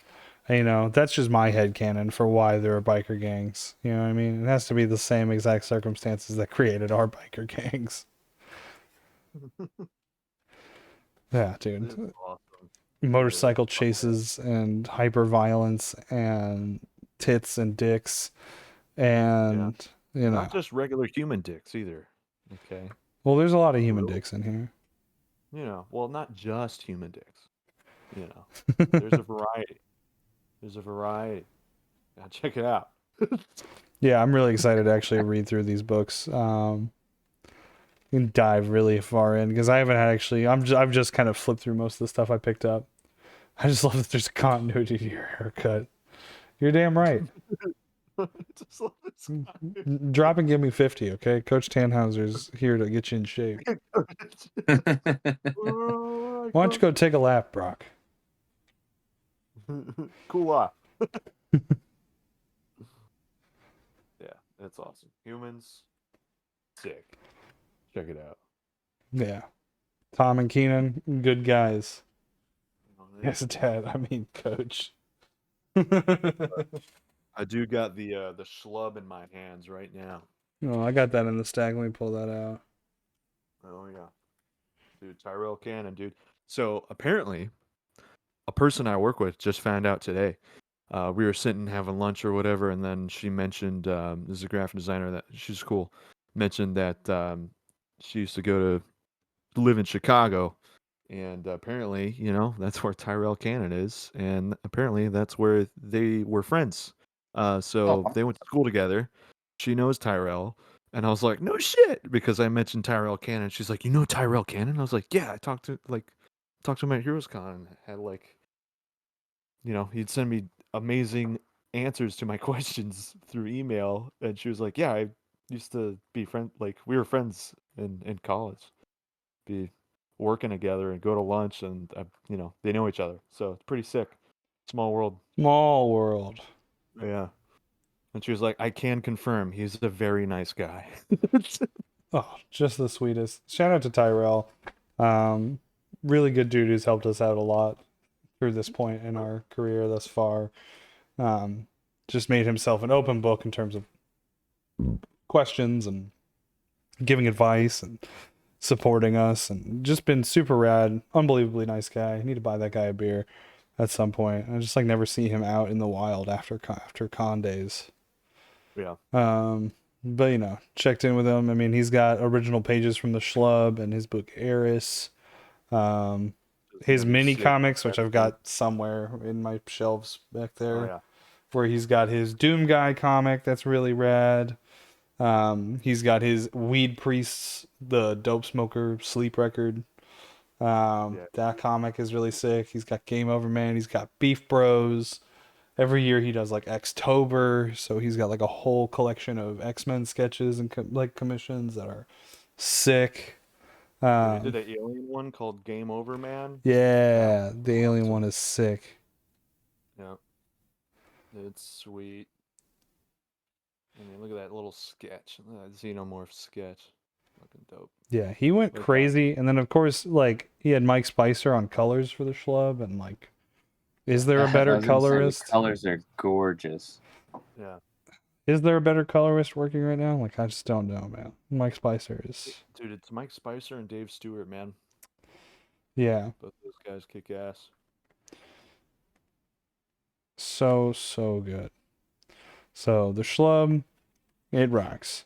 And, you know, that's just my headcanon for why there are biker gangs. You know what I mean? It has to be the same exact circumstances that created our biker gangs. Yeah, dude. This is awesome. Motorcycle Yeah. chases and hyper violence and tits and dicks and you know. Not just regular human dicks either. Okay. Well, there's a lot of human dicks in here. You know, well, not just human dicks. You know, there's a variety. There's a variety. Now check it out. Yeah, I'm really excited to actually read through these books. And dive really far in because I haven't had actually. I've just kind of flipped through most of the stuff I picked up. I just love that there's a continuity to your haircut. You're damn right. Just love this guy. Drop and give me 50, okay? Coach Tannhauser's here to get you in shape. Why don't you go take a lap, Brock? Cool off. Yeah, that's awesome. Humans, sick. Check it out. Yeah. Tom and Keenan, good guys. Oh, Yes, Dad. I mean, Coach. I do got the schlub in my hands right now. Oh, I got that in the stack. Let me pull that out. Oh yeah, dude, Tyrell Cannon, dude. So apparently, a person I work with just found out today. We were sitting having lunch or whatever, and then she mentioned this is a graphic designer that she's cool. Mentioned that she used to go to live in Chicago, and apparently, you know, that's where Tyrell Cannon is, and apparently that's where they were friends. So they went to school together. She knows Tyrell, and I was like, no shit, because I mentioned Tyrell Cannon. She's like, you know Tyrell Cannon? I was like, yeah, I talked to him at HeroesCon, and had like, you know, he'd send me amazing answers to my questions through email, and she was like, yeah, I used to be like we were friends in college, be working together and go to lunch, and you know, they know each other, so it's pretty sick. Small world. Small world. Yeah. And she was like, I can confirm he's a very nice guy. Oh, just the sweetest. Shout out to Tyrell. Really good dude who's helped us out a lot through this point in our career thus far. Just made himself an open book in terms of questions and giving advice and supporting us, and just been super rad. Unbelievably nice guy. I need to buy that guy a beer at some point. I just like never see him out in the wild after con days. Yeah. But you know, checked in with him. I mean, he's got original pages from the Schlub and his book Eris. His mini comics, which I've got somewhere in my shelves back there, Oh, yeah. where he's got his Doom Guy comic that's really rad. He's got his Weed Priests, the Dope Smoker Sleep record. That comic is really sick. He's got Game Over Man. He's got Beef Bros. Every year he does like Xtober, so he's got like a whole collection of X-Men sketches and like commissions that are sick. He did an alien one called Game Over Man. Yeah, the alien one is sick. Yeah. It's sweet. I mean, look at that little sketch. Look at that Xenomorph sketch. Fucking dope. Yeah, he went crazy. And then, of course, like, he had Mike Spicer on colors for the Schlub, and like, is there a better colorist? The colors are gorgeous. Yeah. Is there a better colorist working right now? Like, I just don't know, man. Mike Spicer is... Dude, it's Mike Spicer and Dave Stewart, man. Yeah. Both those guys kick ass. So good. So, the Schlub, it rocks.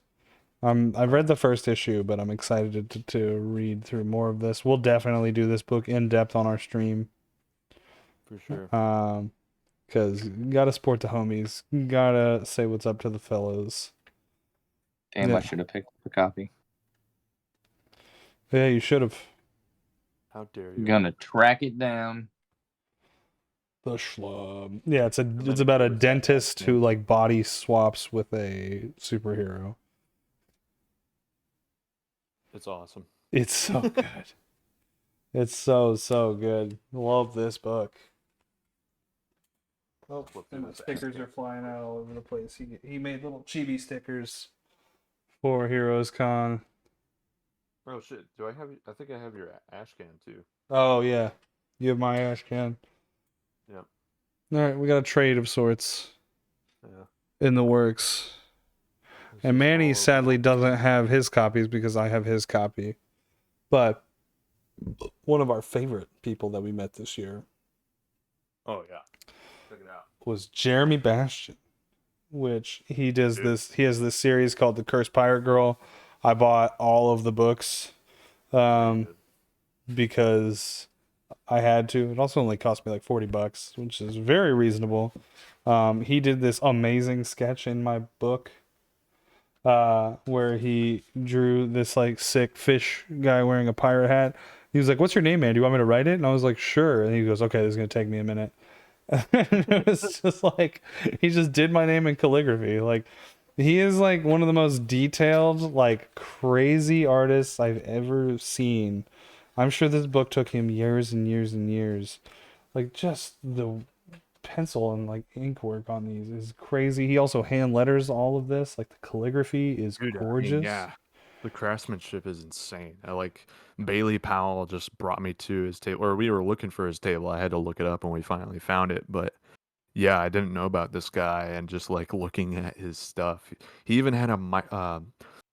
I've read the first issue, but I'm excited to read through more of this. We'll definitely do this book in depth on our stream. For sure. Because gotta support the homies. Gotta say what's up to the fellows. Damn, Yeah. I should have picked up a copy. Yeah, you should have. How dare I'm you? gonna track it down. The schlub. Yeah, it's then about a it was that dentist who accident. like body swaps with a superhero. It's awesome. It's so good. It's so good. Love this book. Oh, and the stickers are flying out all over the place. He made little chibi stickers for HeroesCon. Oh shit! Do I have? I think I have your ash can too. Oh yeah, you have my ash can. Yep. All right, we got a trade of sorts Yeah. in the works. It's And just Manny all over sadly the- doesn't have his copies because I have his copy. But one of our favorite people that we met this year Oh yeah. Check it out. was Jeremy Bastian, which he does Dude. this. He has this series called The Cursed Pirate Girl. I bought all of the books because I had to. It also only cost me like $40, which is very reasonable. He did this amazing sketch in my book where he drew this like sick fish guy wearing a pirate hat. He was like, "What's your name, man? Do you want me to write it?" And I was like, "Sure." And he goes, "Okay, this is gonna take me a minute." And it was just like he just did my name in calligraphy. Like he is like one of the most detailed, like crazy artists I've ever seen. I'm sure this book took him years and years and years. Like just the pencil and like ink work on these is crazy. He also hand letters all of this. Like the calligraphy is Dude, I mean, gorgeous. yeah. The craftsmanship is insane. I like Bailey Powell just brought me to his table, or we were looking for his table. I had to look it up and we finally found it. But yeah, I didn't know about this guy, and just like looking at his stuff, he even had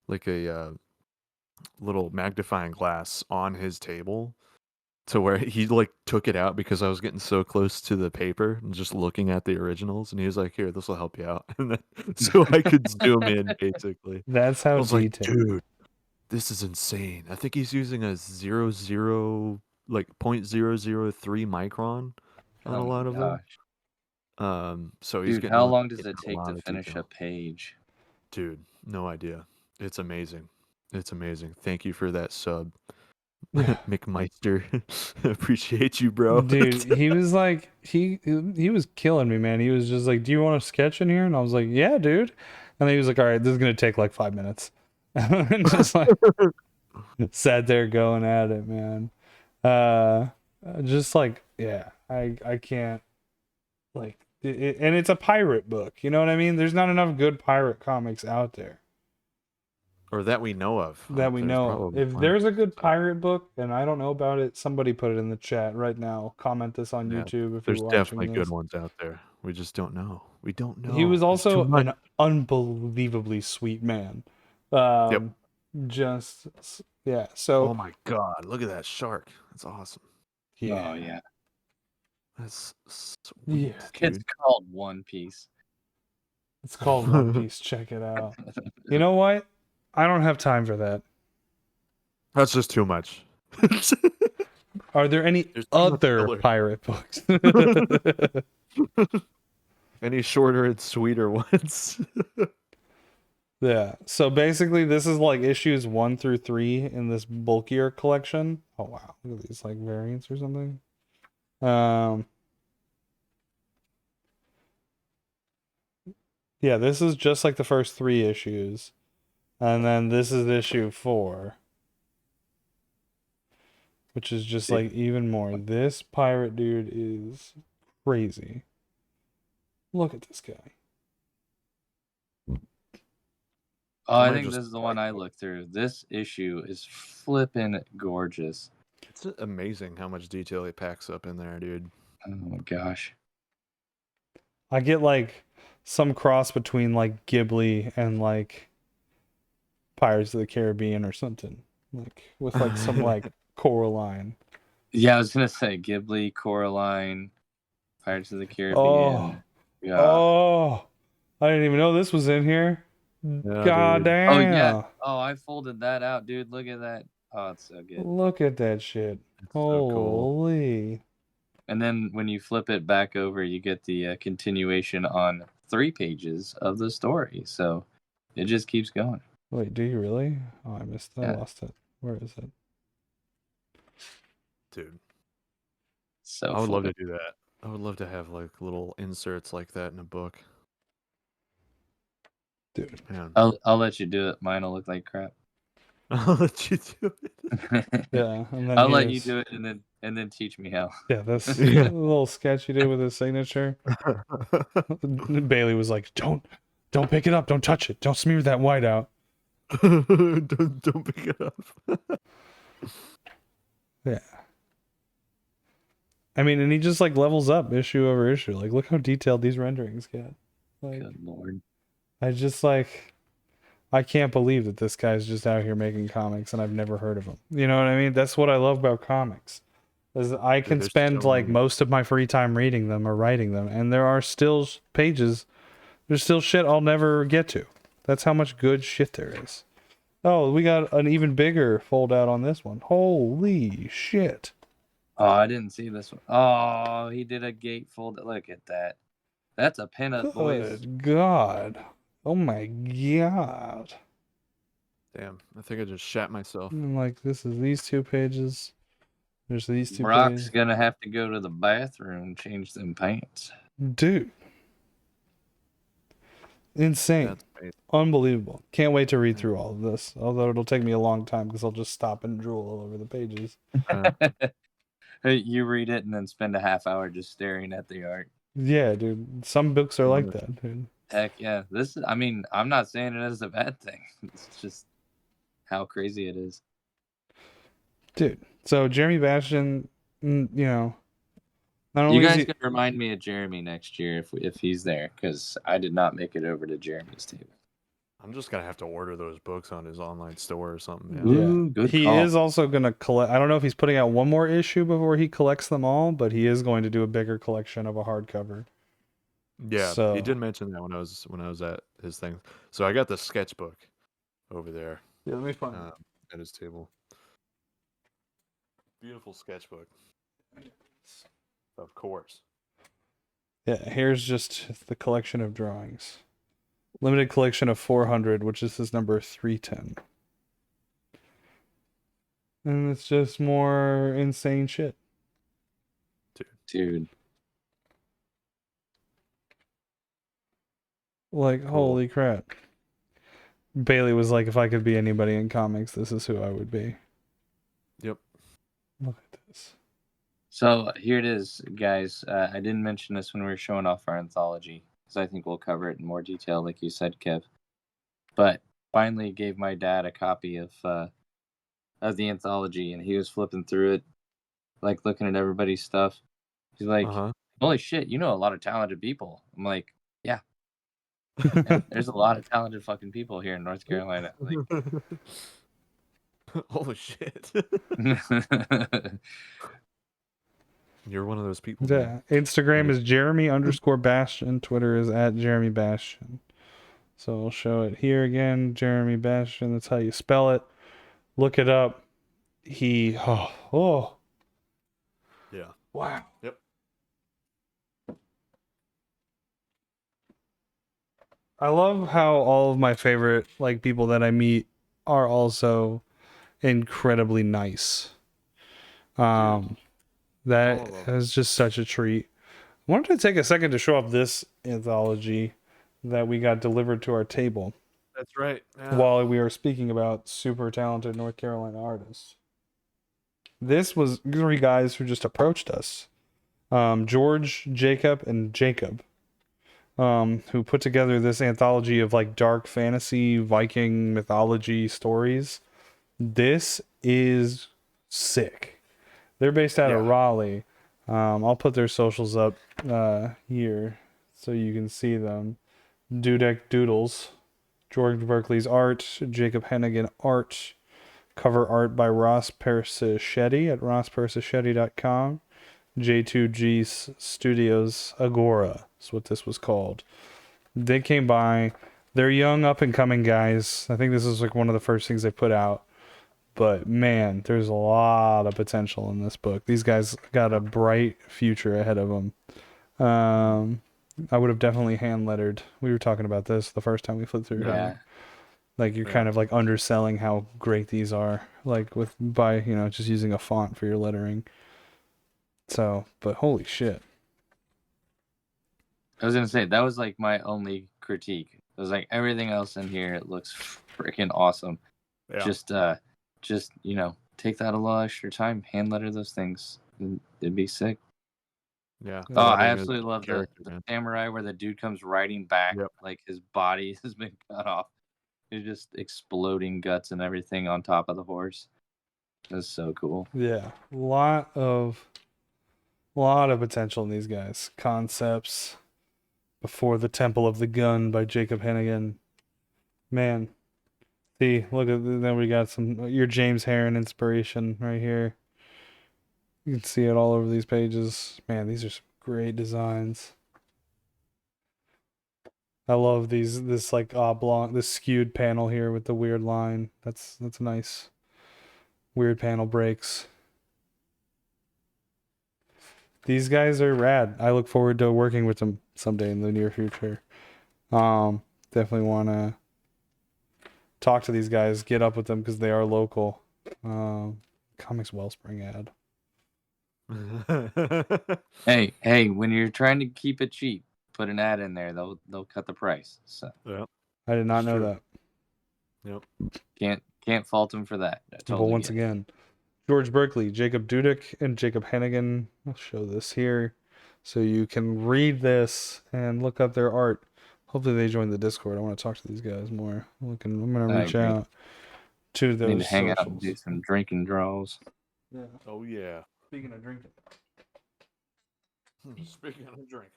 like a little magnifying glass on his table to where he like took it out because I was getting so close to the paper and just looking at the originals, and he was like, "Here, this will help you out," and then, so I could zoom in basically. That's I how was like, detailed. "Dude, this is insane." I think he's using a 0.003 micron on a Oh lot my of them. gosh. So he's Dude, getting how like long does getting it a take lot to of finish a detail. page? Dude, no idea. It's amazing. It's amazing. Thank you for that sub, McMeister. Appreciate you, bro. Dude, he was like he was killing me, man. He was just like, "Do you want to sketch in here?" And I was like, "Yeah, dude." And then he was like, "All right, this is gonna take like 5 minutes," and just like sat there going at it, man. Uh, just like yeah, I can't like and it's a pirate book. You know what I mean? There's not enough good pirate comics out there Or that we know of. that we There's know. probably If plenty. there's a good pirate book and I don't know about it, somebody put it in the chat right now. Comment this on Yeah, YouTube if there's you're definitely watching good this. ones out there. We just don't know. We don't know. He was There's too also much. an unbelievably sweet man. Yep. Just yeah. So Oh my god, look at that shark. That's awesome. yeah, Oh yeah. That's sweet, Yeah. It's dude. called One Piece. it's called One Piece. Check it out. You know what? I don't have time for that. That's just too much. Are there any There's too much other filler. pirate books? Any shorter and sweeter ones? Yeah. So basically, this is like issues 1 through 3 in this bulkier collection. Oh wow, look at these like variants or something. Yeah, this is just like the first 3 issues, and then this is issue 4, which is just like even more. This pirate dude is crazy. Look at this guy. Oh, I I might think just this is the one I looked through. This issue is flippin' gorgeous. It's amazing how much detail he packs up in there, dude. Oh my gosh. I get like some cross between like Ghibli and like Pirates of the Caribbean or something, like with like some like Coraline. Yeah, I was gonna say Ghibli, Coraline, Pirates of the Oh, Caribbean. Yeah. oh! I didn't even know this was in here. God dude. damn. Oh yeah. Oh, I folded that out, dude. Look at that. Oh, it's so good. Look at that shit. It's so cool. Holy. And then when you flip it back over, you get the continuation on 3 pages of the story. So it just keeps going. Wait, do you really? Oh, I Yeah. lost it. Where is it? Dude. So I would love fun. to do that. I would love to have like little inserts like that in a book. Dude. Man. I'll let you do it. Mine'll look like crap. I'll let you do it. Yeah, and then I'll let you here's- do it and then teach me how. Yeah, that's Yeah. a little sketch you did with his signature. Bailey was like, don't pick it up, don't touch it, don't smear that white out. don't pick it up. Yeah. I mean, and he just like levels up issue over issue. Like, look how detailed these renderings get. Like, Good lord. I just like, I can't believe that this guy's just out here making comics and I've never heard of him. You know what I mean? That's what I love about comics. Is I can there's spend so like many. most of my free time reading them or writing them, and there are still pages, there's still shit I'll never get to. That's how much good shit there is. Oh, we got an even bigger fold out on this one. Holy shit. Oh, I didn't see this one. Oh, he did a gatefold. Look at that. That's a pinup, boys. Good God. Oh my God. Damn, I think I just shat myself. And like, this is these 2 pages. There's these 2 Brock's pages. gonna have to go to the bathroom, change them pants. Dude. Insane. That's amazing. Unbelievable. Can't wait to read through all of this. Although it'll take me a long time because I'll just stop and drool all over the pages. Hey, you read it and then spend a half hour just staring at the art. Yeah, dude. Some books are like that, dude. Heck yeah. This is, I mean, I'm not saying it as a bad thing. It's just how crazy it is. Dude. So Jeremy Bastion, you know, not only You is guys he, can remind me of Jeremy next year if he's there, because I did not make it over to Jeremy's table. I'm just gonna have to order those books on his online store or something. Man. Ooh, good he call. is also going to collect. I don't know if he's putting out one more issue before he collects them all, but he is going to do a bigger collection of a hardcover. Yeah, So- he did mention that when I was at his thing. So I got the sketchbook over there Yeah, let me find at his table. Beautiful sketchbook. Of course. Yeah, here's just the collection of drawings. Limited collection of 400, which is his number 310. And it's just more insane shit. Dude. Like, Cool. holy crap. Bailey was like, if I could be anybody in comics, this is who I would be. Yep. Look at this. So here it is, guys. I didn't mention this when we were showing off our anthology, because I think we'll cover it in more detail, like you said, Kev. But finally gave my dad a copy of the anthology, and he was flipping through it, like looking at everybody's stuff. He's like, holy shit, you know a lot of talented people. I'm like, yeah. Yeah, there's a lot of talented fucking people here in North Carolina. Like, Holy shit. You're one of those people. Yeah. Man. Instagram is Jeremy_Bastion. Twitter is @JeremyBastion. So I'll show it here again. Jeremy Bastion. That's how you spell it. Look it up. Yeah. Wow. Yep. I love how all of my favorite like people that I meet are also incredibly nice. That is just such a treat. I wanted to take a second to show off this anthology that we got delivered to our table That's right. Yeah. while we were speaking about super talented North Carolina artists. This was 3 guys who just approached us. George, Jacob, and Jacob. Who put together this anthology of like dark fantasy Viking mythology stories. This is sick. They're based out of Raleigh. I'll put their socials up here so you can see them. Dudek Doodles, George Berkeley's art, Jacob Hennigan art, cover art by Ross Persichetti at rosspersichetti.com. J2G Studios Agora is what this was called. They came by. They're young, up and coming guys. I think this is like one of the first things they put out. But man, there's a lot of potential in this book. These guys got a bright future ahead of them. I would have definitely hand lettered. We were talking about this the first time we flipped through. Yeah. Like you're Yeah. kind of like underselling how great these are, like by just using a font for your lettering. So, but holy shit. I was gonna say that was like my only critique. It was like everything else in here, it looks freaking awesome. Yeah. Just take that a little extra time, hand letter those things. It'd be sick. Yeah. Oh, I Lettering is absolutely love the character, man. samurai where the dude comes riding back, Yep. like his body has been cut off. He's just exploding guts and everything on top of the horse. That's so cool. Yeah, a lot of potential in these guys. Concepts. Before the Temple of the Gun by Jacob Hennigan. Man, see, look at then we got some your James Heron inspiration right here. You can see it all over these pages. Man, these are some great designs. I love this like oblong, this skewed panel here with the weird line. That's nice. Weird panel breaks. These guys are rad. I look forward to working with them someday in the near future. Definitely want to talk to these guys, get up with them because they are local. Comics Wellspring ad. Hey, when you're trying to keep it cheap, put an ad in there. They'll cut the price. So Yeah. I did not It's know true. that. Yep. can't fault them for that. I But totally once get it. again, George Berkeley, Jacob Dudek, and Jacob Hennigan. I'll show this here so you can read this and look up their art. Hopefully they join the Discord. I want to talk to these guys more. I'm gonna I reach agree. out to Need to those hang out and socials. do some drinking draws. Yeah. Oh yeah. Speaking of drinking, Speaking of drinking.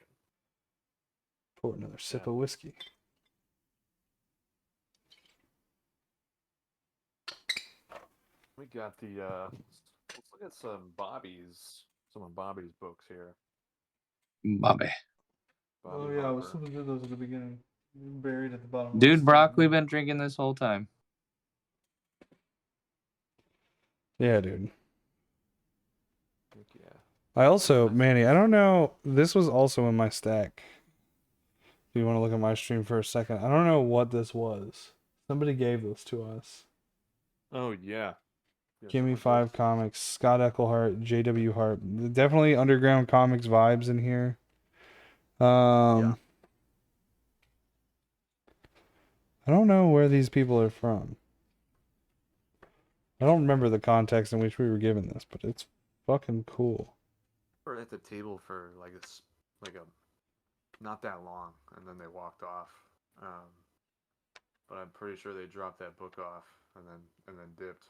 pour another sip of whiskey. We got the let's look at some of Bobby's books here. Bobby. Oh yeah, I was flipping through those at the beginning. Buried at the bottom. Dude, Brock, we've been drinking this whole time. Yeah, dude. Yeah. I also, Manny, I don't know. This was also in my stack. If you want to look at my stream for a second, I don't know what this was. Somebody gave this to us. Oh yeah. Give me 5 comics. Scott Eckelhart, J.W. Hart. Definitely underground comics vibes in here. Yeah. I don't know where these people are from. I don't remember the context in which we were given this, but it's fucking cool. We're at the table for like not that long, and then they walked off. But I'm pretty sure they dropped that book off and then dipped.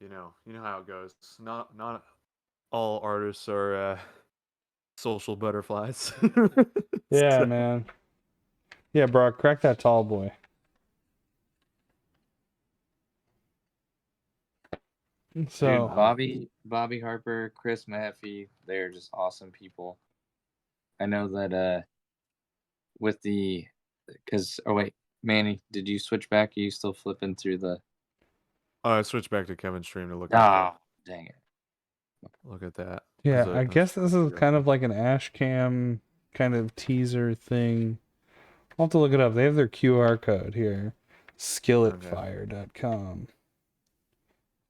You know how it goes. Not all artists are social butterflies. Yeah, man. Yeah, Brock, crack that tall boy. So, Dude, Bobby Harper, Chris Maffey, they're just awesome people. I know that with Manny, did you switch back? Are you still flipping through the? I switched back to Kevin's stream to look dang it! look at that. yeah, I guess this is kind of like an Ashcam kind of teaser thing. I'll have to look it up. They have their QR code here. Skilletfire.com.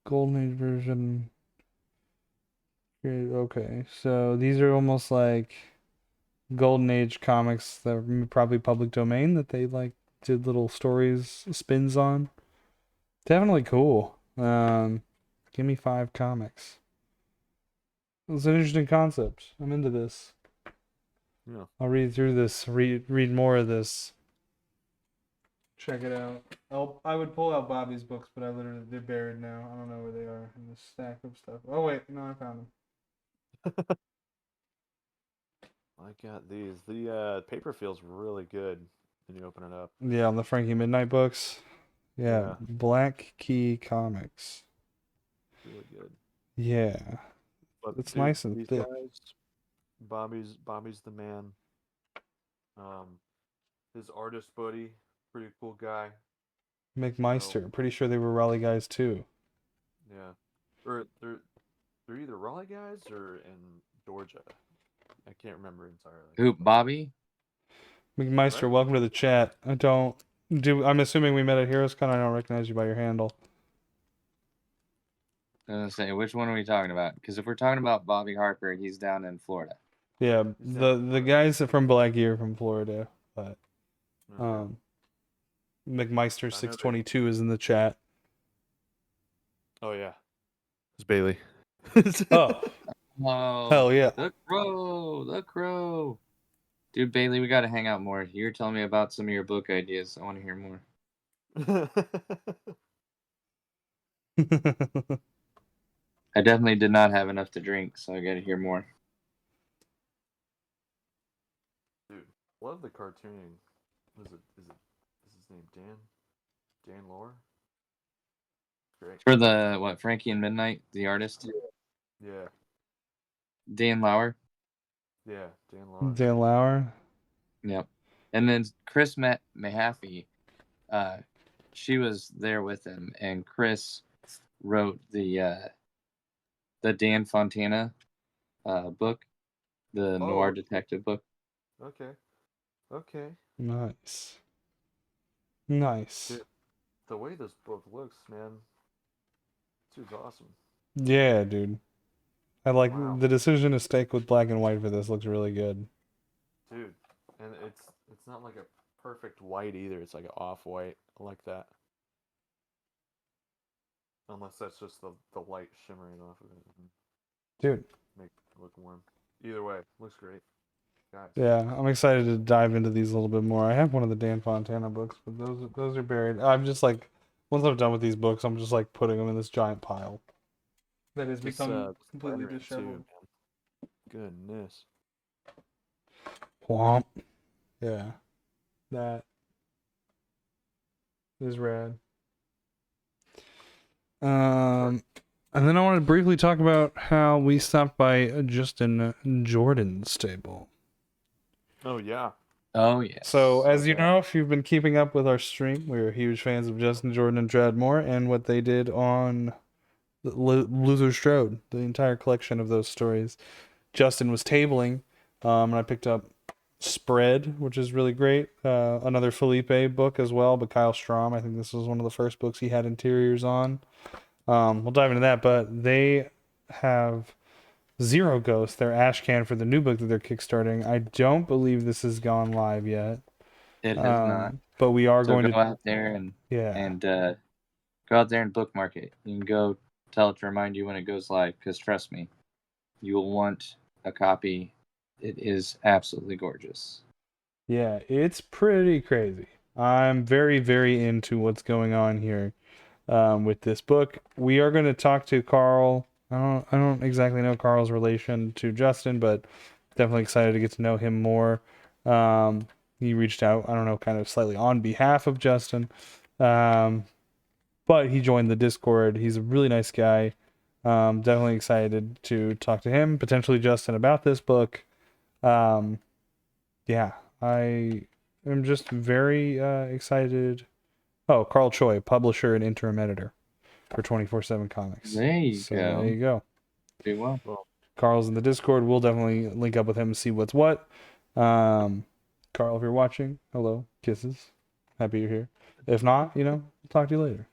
Golden Age version. Okay, so these are almost like Golden Age comics that are probably public domain that they like did little stories, spins on. Definitely cool. Give me 5 comics. It's an interesting concept. I'm into this. Yeah. I'll read through this. Read more of this. Check it out. I would pull out Bobby's books, but they're buried now. I don't know where they are in this stack of stuff. Oh wait, no, I found them. I got these. The paper feels really good when you open it up. Yeah, on the Frankie Midnight books. Yeah. Black Key Comics. Really good. Yeah. But it's nice and these thick. guys, Bobby's the man. his artist buddy, pretty cool guy. McMeister. Pretty sure they were Raleigh guys too. Yeah, or they're either Raleigh guys or in Georgia. I can't remember entirely. Who, Bobby? McMeister, Right? welcome to the chat. I'm assuming we met at HeroesCon. I don't recognize you by your handle. I was gonna say, which one are we talking about? Because if we're talking about Bobby Harper, he's down in Florida. Yeah, He's the guys from Black Gear from Florida, but Okay. McMeister 622 is in the chat. Oh yeah, it's Bailey. Oh, Oh, hell yeah. the crow. Dude, Bailey, we got to hang out more. You were telling me about some of your book ideas. I want to hear more. I definitely did not have enough to drink, so I got to hear more. Dude, love the cartooning. Is his name Dan Lore? Great. For the, Frankie and Midnight, the artist? Yeah. Dan Lauer? Yeah, Dan Lore. Dan Lauer. Yep. And then Chris Mahaffey, she was there with him, and Chris wrote the Dan Fontana book, the noir detective book. Okay. Nice. Dude, the way this book looks, man, dude's awesome. Yeah, dude. I like Wow. the decision to stick with black and white for this looks really good. Dude, and it's not like a perfect white either. It's like an off-white. I like that. Unless that's just the light shimmering off of it and Dude. make it look warm. Either way, looks great. Guys. Yeah, I'm excited to dive into these a little bit more. I have one of the Dan Fontana books, but those are buried. I'm just like, once I'm done with these books, I'm just like putting them in this giant pile. That has become completely lettering disheveled. Too, man. Goodness. Womp. Yeah. That is rad. And then I want to briefly talk about how we stopped by Justin Jordan's stable. Oh yeah. Oh yeah. So as you know, if you've been keeping up with our stream, we're huge fans of Justin Jordan and Drad Moore and what they did on Luther Strode, the entire collection of those stories. Justin was tabling, and I picked up Spread, which is really great. Another Felipe book as well, but Kyle Strom. I think this was one of the first books he had interiors on. We'll dive into that, but they have Zero Ghost, their ash can for the new book that they're kickstarting. I don't believe this has gone live yet. It has not. But we are going to to go out there and go out there and bookmark it. You can go tell it to remind you when it goes live, because trust me, you will want a copy. It is absolutely gorgeous. Yeah, it's pretty crazy. I'm very, very into what's going on here with this book. We are going to talk to Carl. I don't exactly know Carl's relation to Justin, but definitely excited to get to know him more. He reached out, I don't know, kind of slightly on behalf of Justin. But he joined the Discord. He's a really nice guy. Definitely excited to talk to him, potentially Justin, about this book. Yeah, I am just very excited. Oh, Carl Choi, publisher and interim editor for 24/7 Comics. There you go. There you go. Pretty well. Carl's in the Discord. We'll definitely link up with him and see what's what. Carl, if you're watching, hello, kisses. Happy you're here. If not, we'll talk to you later.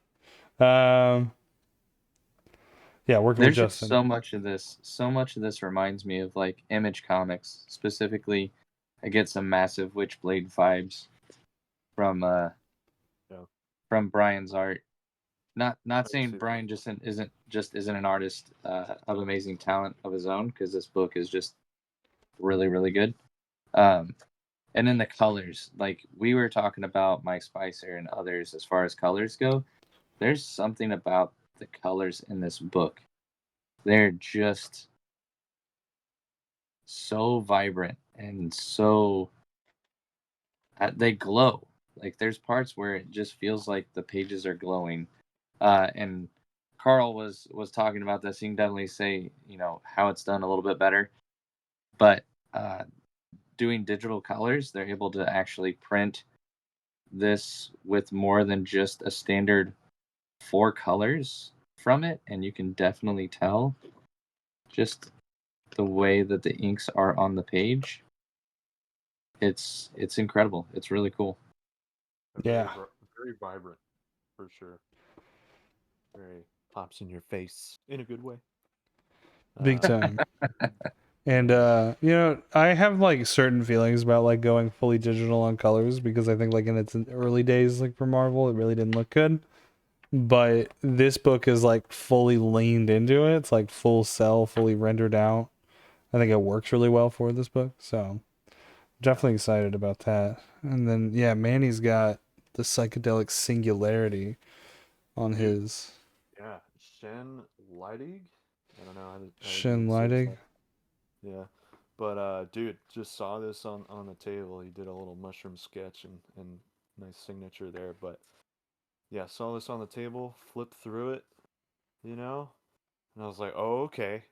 Yeah, working with Justin. There's so much of this reminds me of like Image Comics. Specifically, I get some massive Witchblade vibes from Brian's art. Not saying Brian isn't an artist of amazing talent of his own, because this book is just really, really good. And then the colors, like we were talking about Mike Spicer and others as far as colors go, there's something about the colors in this book. They're just so vibrant and so they glow. Like there's parts where it just feels like the pages are glowing. And Carl was talking about this. He can definitely say, how it's done a little bit better. But doing digital colors, they're able to actually print this with more than just a standard 4 colors from it, and you can definitely tell just the way that the inks are on the page. It's incredible. It's really cool. Yeah. Very vibrant, for sure. Very pops in your face in a good way. Big Uh, time. And you know, I have like certain feelings about like going fully digital on colors because I think like in its early days, like for Marvel, it really didn't look good. But this book is like fully leaned into it. It's like full cell, fully rendered out. I think it works really well for this book. So definitely excited about that. And then yeah, Manny's got the psychedelic singularity on his yeah, Shen Leidig. I don't know how to Shin even say his Leidig. name. Yeah, but dude, just saw this on the table. He did a little mushroom sketch and nice signature there. But yeah, saw this on the table, flipped through it, you know, and I was like, oh okay.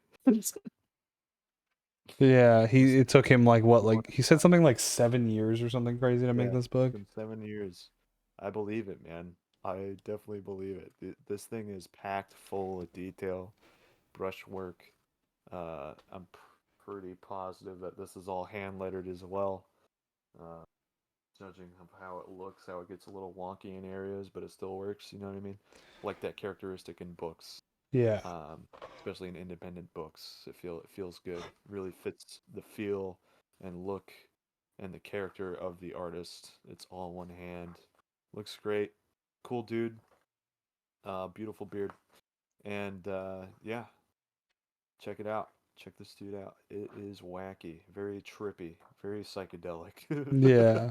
Yeah, This it took him like what, one like he said something like 7 years or something crazy to make Yeah, this book. took him 7 years. I believe it, man. I definitely believe it. This thing is packed full of detail, brushwork. I'm pretty positive that this is all hand lettered as well. Uh, Judging of how it looks, how it gets a little wonky in areas, but it still works. You know what I mean? Like that characteristic in books, Yeah. especially in independent books. It feels good. Really fits the feel and look and the character of the artist. It's all one hand. Looks great. Cool dude. Beautiful beard. And yeah, check it out. Check this dude out. It is wacky, very trippy, very psychedelic. Yeah.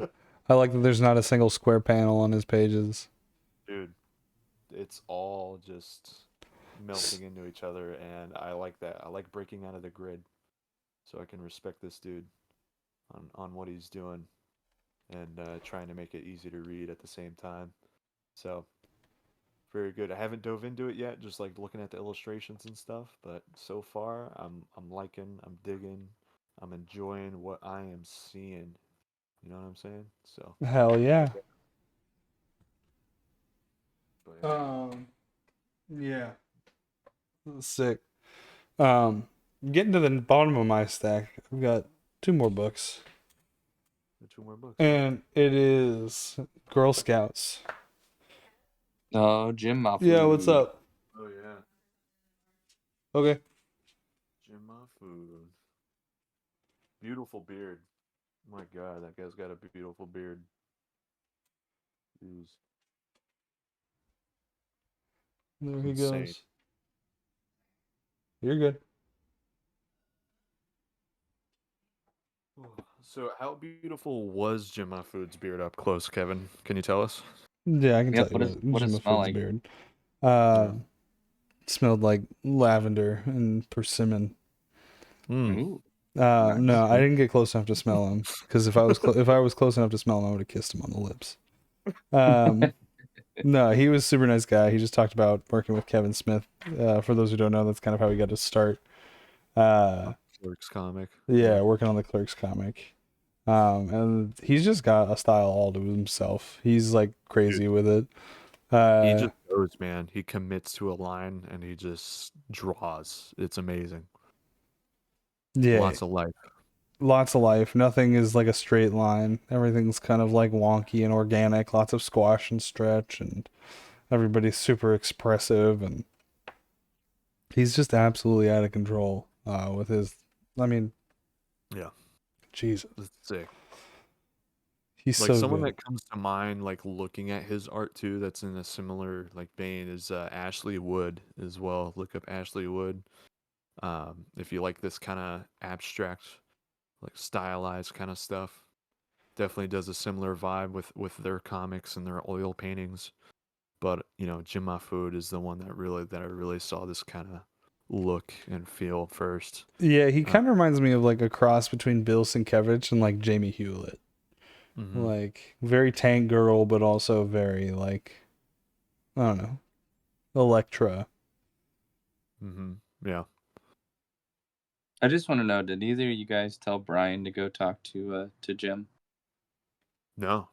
I like that there's not a single square panel on his pages. Dude, it's all just S- melting into each other, and I like that. I like breaking out of the grid, so I can respect this dude on what he's doing and trying to make it easy to read at the same time. So very good. I haven't dove into it yet, just like looking at the illustrations and stuff, but so far I'm liking, I'm digging, I'm enjoying what I am seeing. You know what I'm saying? So Hell yeah. check it. But yeah, Yeah. Sick. Um, Getting to the bottom of my stack, I've got two more books. the two more books. And it is Girl Scouts. Oh, Jim Yeah, what's Mafu. up? Oh yeah, Okay. Jim Food. Beautiful beard. My God, that guy's got a beautiful beard. Jeez, There it's he insane. goes. You're good. So, how beautiful was Jim Food's beard up close, Kevin? Can you tell us? Yeah, I can tell Yep. you What Jim does it smell Food's like? beard. Yeah. Smelled like lavender and persimmon. Mm. Ooh, No, nice. I didn't get close enough to smell him because if I was close enough to smell him, I would have kissed him on the lips. Um, no, he was a super nice guy. He just talked about working with Kevin Smith. For those who don't know, that's kind of how he got his start. Clerks comic. Yeah, working on the Clerks comic. And he's just got a style all to himself. He's like Dude, crazy with it. he Uh, just goes, man. He commits to a line and he just draws. It's amazing. yeah, Lots of life. lots of life. Nothing is like a straight line. Everything's kind of like wonky and organic. Lots of squash and stretch, and everybody's super expressive, and he's just absolutely out of control with his. I mean, Yeah, Jesus, it's sick. he's Like so someone good. that comes to mind, like looking at his art too, that's in a similar like vein is Ashley Wood as well. Look up Ashley Wood. If you like this kind of abstract, like stylized kind of stuff, definitely does a similar vibe with their comics and their oil paintings. But you know, Jim Mahfood is the one that I really saw this kind of look and feel first. Yeah, he Uh, kind of reminds me of like a cross between Bill Sienkiewicz and like Jamie Hewlett. mm-hmm, Like very tank girl, but also very like I don't know, Electra. mm-hmm, yeah. I just want to know, did either of you guys tell Brian to go talk to Jim? No,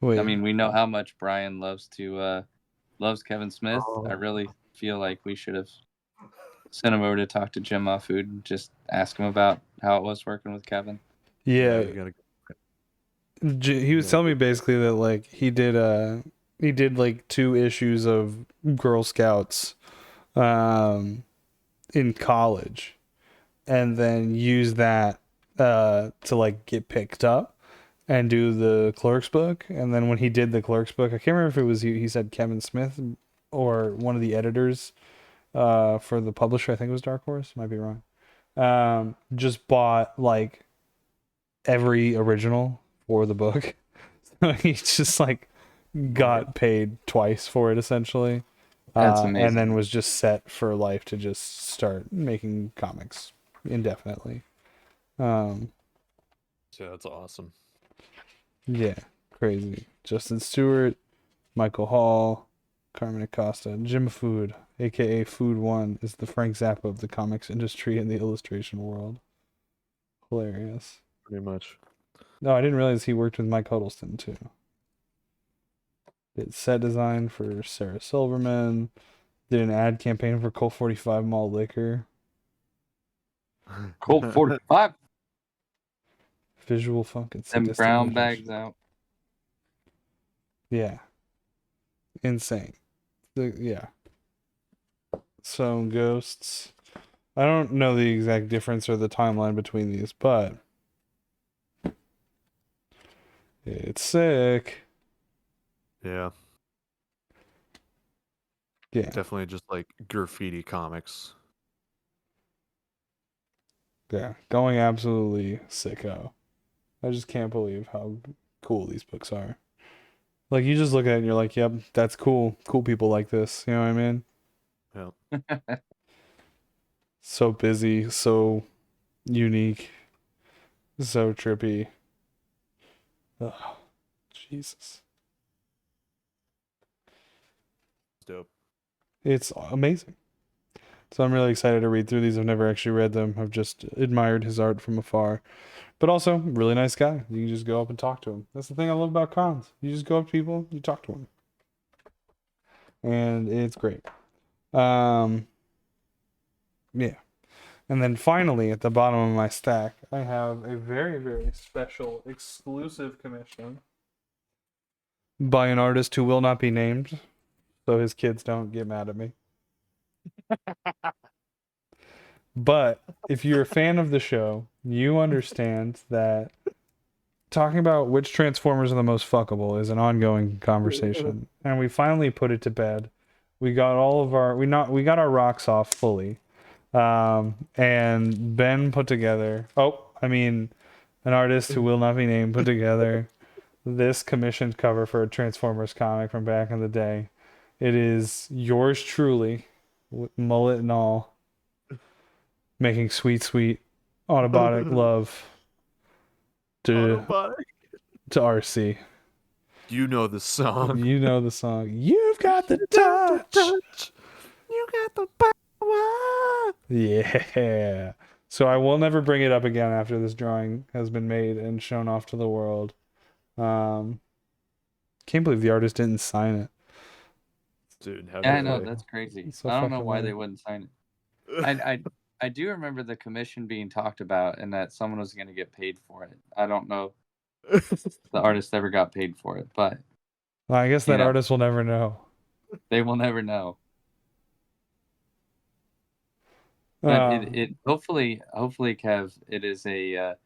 Wait. I mean, we know how much Brian loves Kevin Smith. I Oh. really feel like we should have sent him over to talk to Jim Mahfood and just ask him about how it was working with Kevin. Yeah, we gotta. he was telling me basically that like he did like 2 issues of Girl Scouts in college, and then use that to like get picked up and do the Clerks book. And then when he did the Clerks book, I can't remember if it was he said Kevin Smith or one of the editors for the publisher. I think it was Dark Horse, might be wrong. Just bought like every original for the book. So he just like got paid twice for it essentially. That's amazing. And then was just set for life to just start making comics indefinitely. Yeah, that's awesome. Yeah, crazy. Justin Stewart, Michael Hall, Carmen Acosta, Jim Food, aka Food One, is the Frank Zappa of the comics industry and the illustration world. Hilarious. Pretty much. No, I didn't realize he worked with Mike Huddleston too. Did set design for Sarah Silverman. Did an ad campaign for Colt 45 Malt Liquor. Colt 45. Visual funk and Them sadistic brown images. bags out. Yeah. Insane. Yeah. So Ghosts. I don't know the exact difference or the timeline between these, but it's sick. Yeah. Yeah. Definitely just like graffiti comics. Yeah. Going absolutely sicko. I just can't believe how cool these books are. Like, you just look at it and you're like, yep, that's cool. Cool people like this. You know what I mean? Yeah. So busy, so unique, so trippy. Ugh, Jesus. Dope. It's amazing. So I'm really excited to read through these. I've never actually read them. I've just admired his art from afar. But also, really nice guy. You can just go up and talk to him. That's the thing I love about cons. You just go up to people, you talk to them. And it's great. Yeah. And then finally, at the bottom of my stack, I have a very, very special exclusive commission by an artist who will not be named, so his kids don't get mad at me. But if you're a fan of the show, you understand that talking about which Transformers are the most fuckable is an ongoing conversation. And we finally put it to bed. We got all of our we got our rocks off fully. And Ben put together an artist who will not be named put together this commissioned cover for a Transformers comic from back in the day. It is yours truly, with mullet and all, making sweet, sweet Autobotic love to RC. You know the song. You know the song. You've got the touch. You got the power. Yeah. So I will never bring it up again after this drawing has been made and shown off to the world. Can't believe the artist didn't sign it. Dude, how Yeah, I know, that's crazy. So I don't know fucking why weird. they wouldn't sign it. I do remember the commission being talked about and that someone was going to get paid for it. I don't know if the artist ever got paid for it, but Well, I guess that artist will never know. They will never know. But it hopefully, Kev, it is a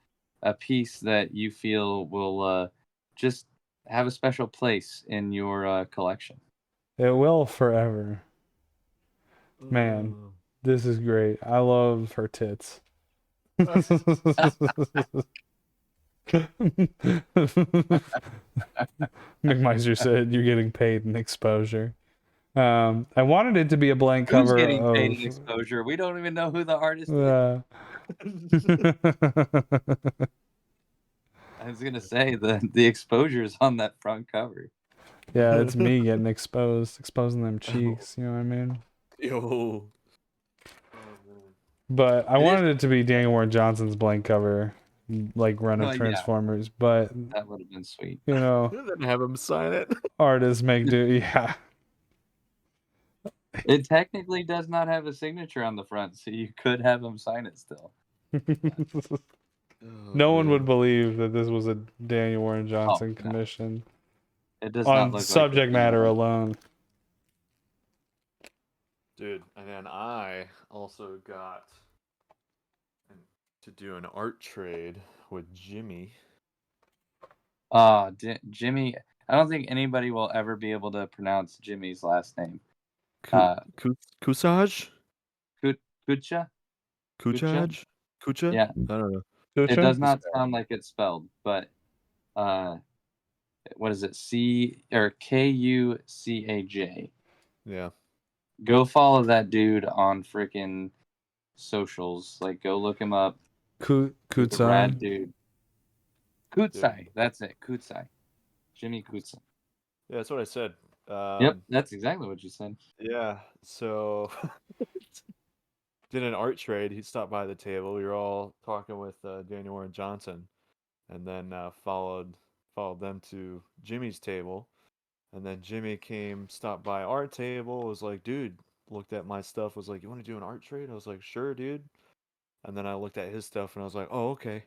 piece that you feel will just have a special place in your collection. It will forever. Man, this is great. I love her tits. McMeister said you're getting paid in exposure. I wanted it to be a blank cover. Who's getting paid in exposure? We don't even know who the artist is. I was gonna say the exposure is on that front cover. Yeah, it's me getting exposing them cheeks. You know what I mean? Yo. But I wanted it to be Daniel Warren Johnson's blank cover like run of Oh, yeah. Transformers, but That would have been sweet. you know, Then have him sign it. artists make do. Yeah. It technically does not have a signature on the front, so you could have him sign it still. No one would man. believe that this was a Daniel Warren Johnson no. commission It does not on look subject like matter alone. Dude, and then I also got to do an art trade with Jimmy. Jimmy. I don't think anybody will ever be able to pronounce Jimmy's last name. Kusaj? Kucha? Kuchaj? Kucha? Yeah. I don't know. It does not sound like it's spelled, but what is it? Kucaj. Yeah. Go follow that dude on freaking socials. Like, go look him up. He's a rad Kutsai. dude. Kutsai. That's it. Kutsai. Jimmy Kutsai. Yeah, that's what I said. Yep, that's exactly what you said. Yeah, so did an art trade. He stopped by the table. We were all talking with Daniel Warren Johnson, and then followed them to Jimmy's table, and then Jimmy stopped by our table. Was like, dude, looked at my stuff. Was like, you want to do an art trade? I was like, sure, dude. And then I looked at his stuff, and I was like, oh, okay.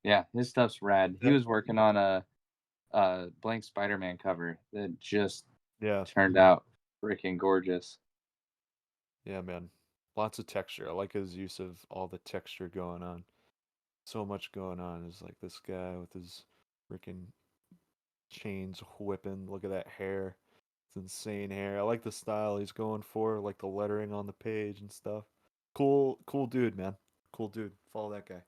Yeah, his stuff's rad. He was working on a blank Spider-Man cover that just turned out freaking gorgeous. Yeah, man. Lots of texture. I like his use of all the texture going on. So much going on. Is like this guy with his freaking chains whipping. Look at that hair. It's insane hair. I like the style he's going for, like the lettering on the page and stuff. Cool dude, man. Cool dude. Follow that guy.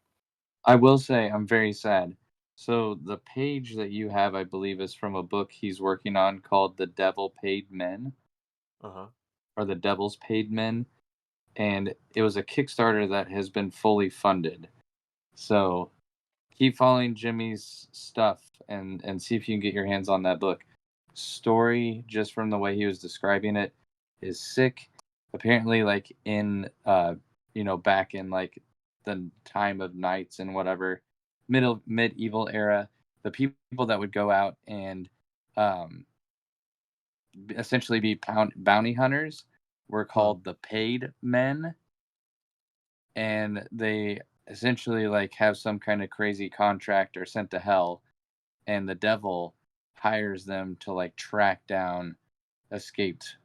I will say I'm very sad. So the page that you have, I believe, is from a book he's working on called The Devil Paid Men. Uh-huh. Or The Devil's Paid Men. And it was a Kickstarter that has been fully funded. So keep following Jimmy's stuff and see if you can get your hands on that book. Story, just from the way he was describing it, is sick. Apparently, like in back in like the time of knights and whatever, medieval era, the people that would go out and essentially be bounty hunters were called the paid men, and they essentially like have some kind of crazy contract or sent to hell, and the devil hires them to like track down escaped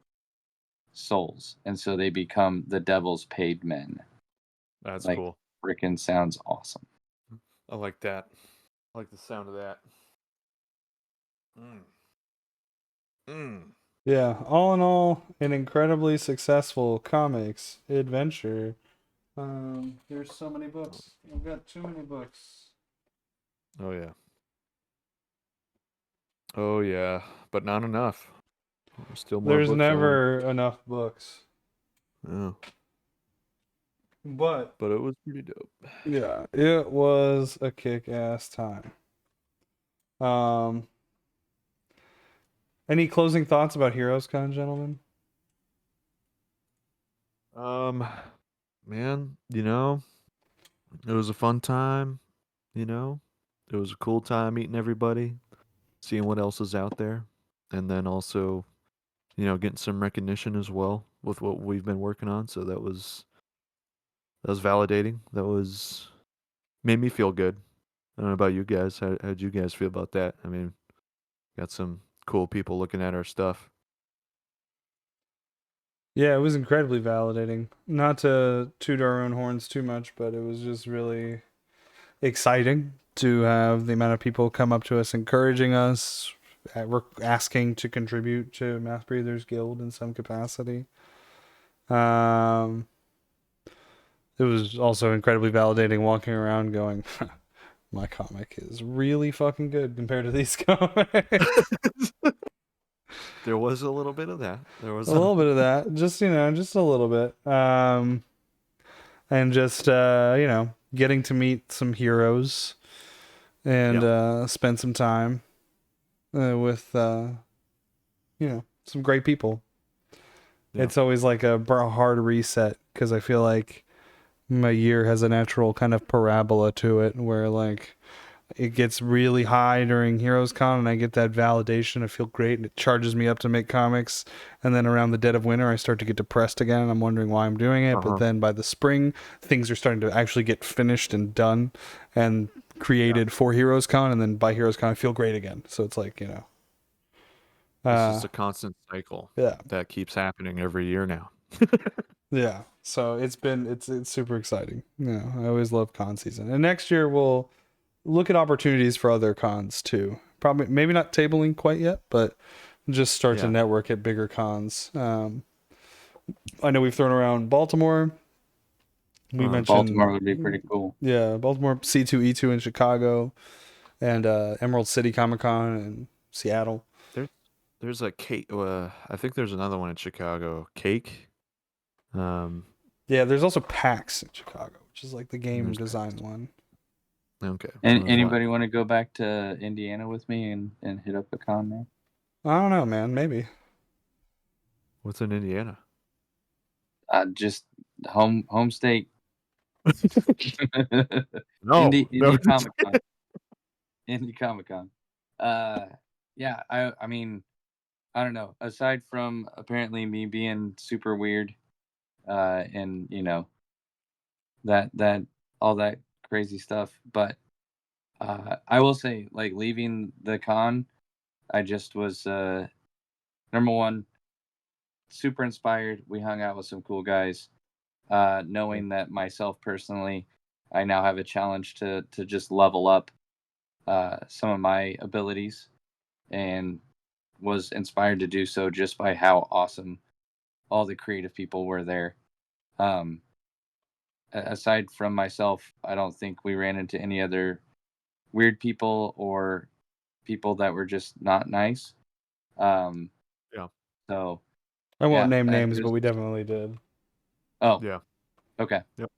souls, and so they become the devil's paid men. That's like, cool. Freaking sounds awesome. I like that. I like the sound of that. Yeah, all in all, an incredibly successful comics adventure. There's so many books. We've got too many books. Oh yeah. Oh yeah, but not enough. There's still more There's books. never enough books. Yeah. But it was pretty dope. yeah, it was a kick-ass time. Any closing thoughts about HeroesCon, gentlemen? Man, it was a fun time, it was a cool time meeting everybody, seeing what else is out there, and then also, getting some recognition as well with what we've been working on. So that was validating. That was made me feel good. I don't know about you guys. How'd you guys feel about that? I mean, got some cool people looking at our stuff. Yeah, it was incredibly validating. Not to toot our own horns too much, but it was just really exciting to have the amount of people come up to us, encouraging us, asking to contribute to Mouthbreathers Guild in some capacity. It was also incredibly validating walking around going, my comic is really fucking good compared to these comics. There was a little bit of that. There was a little bit of that, just just a little bit, and just getting to meet some heroes and spend some time with some great people. Yeah. It's always like a hard reset because I feel like my year has a natural kind of parabola to it where like it gets really high during HeroesCon and I get that validation. I feel great and it charges me up to make comics. And then around the dead of winter, I start to get depressed again and I'm wondering why I'm doing it. But then by the spring, things are starting to actually get finished and done and created for HeroesCon. And then by HeroesCon, I feel great again. So it's like, This is a constant cycle yeah. that keeps happening every year now. Yeah. So it's super exciting. Yeah. I always love con season. And next year we'll look at opportunities for other cons too. Probably maybe not tabling quite yet, but just start to network at bigger cons. I know we've thrown around Baltimore. We mentioned Baltimore would be pretty cool. Yeah, Baltimore, C2E2 in Chicago, and Emerald City Comic Con in Seattle. There's a cake. I think there's another one in Chicago. Cake. Yeah, there's also PAX in Chicago, which is like the game design one. Okay. And anybody want to go back to Indiana with me and hit up a con there? I don't know, man. Maybe. What's in Indiana? Just home state. No, Indie Comic Con. Indie Comic Con. Yeah. I mean, I don't know. Aside from apparently me being super weird, and that all that crazy stuff, but I will say, like, leaving the con, I just was number one, super inspired. We hung out with some cool guys. Knowing that myself personally, I now have a challenge to just level up some of my abilities, and was inspired to do so just by how awesome all the creative people were there. Aside from myself, I don't think we ran into any other weird people or people that were just not nice. Yeah. So I won't yeah, name it names, was, but we definitely did. oh, Yeah. okay. Yep.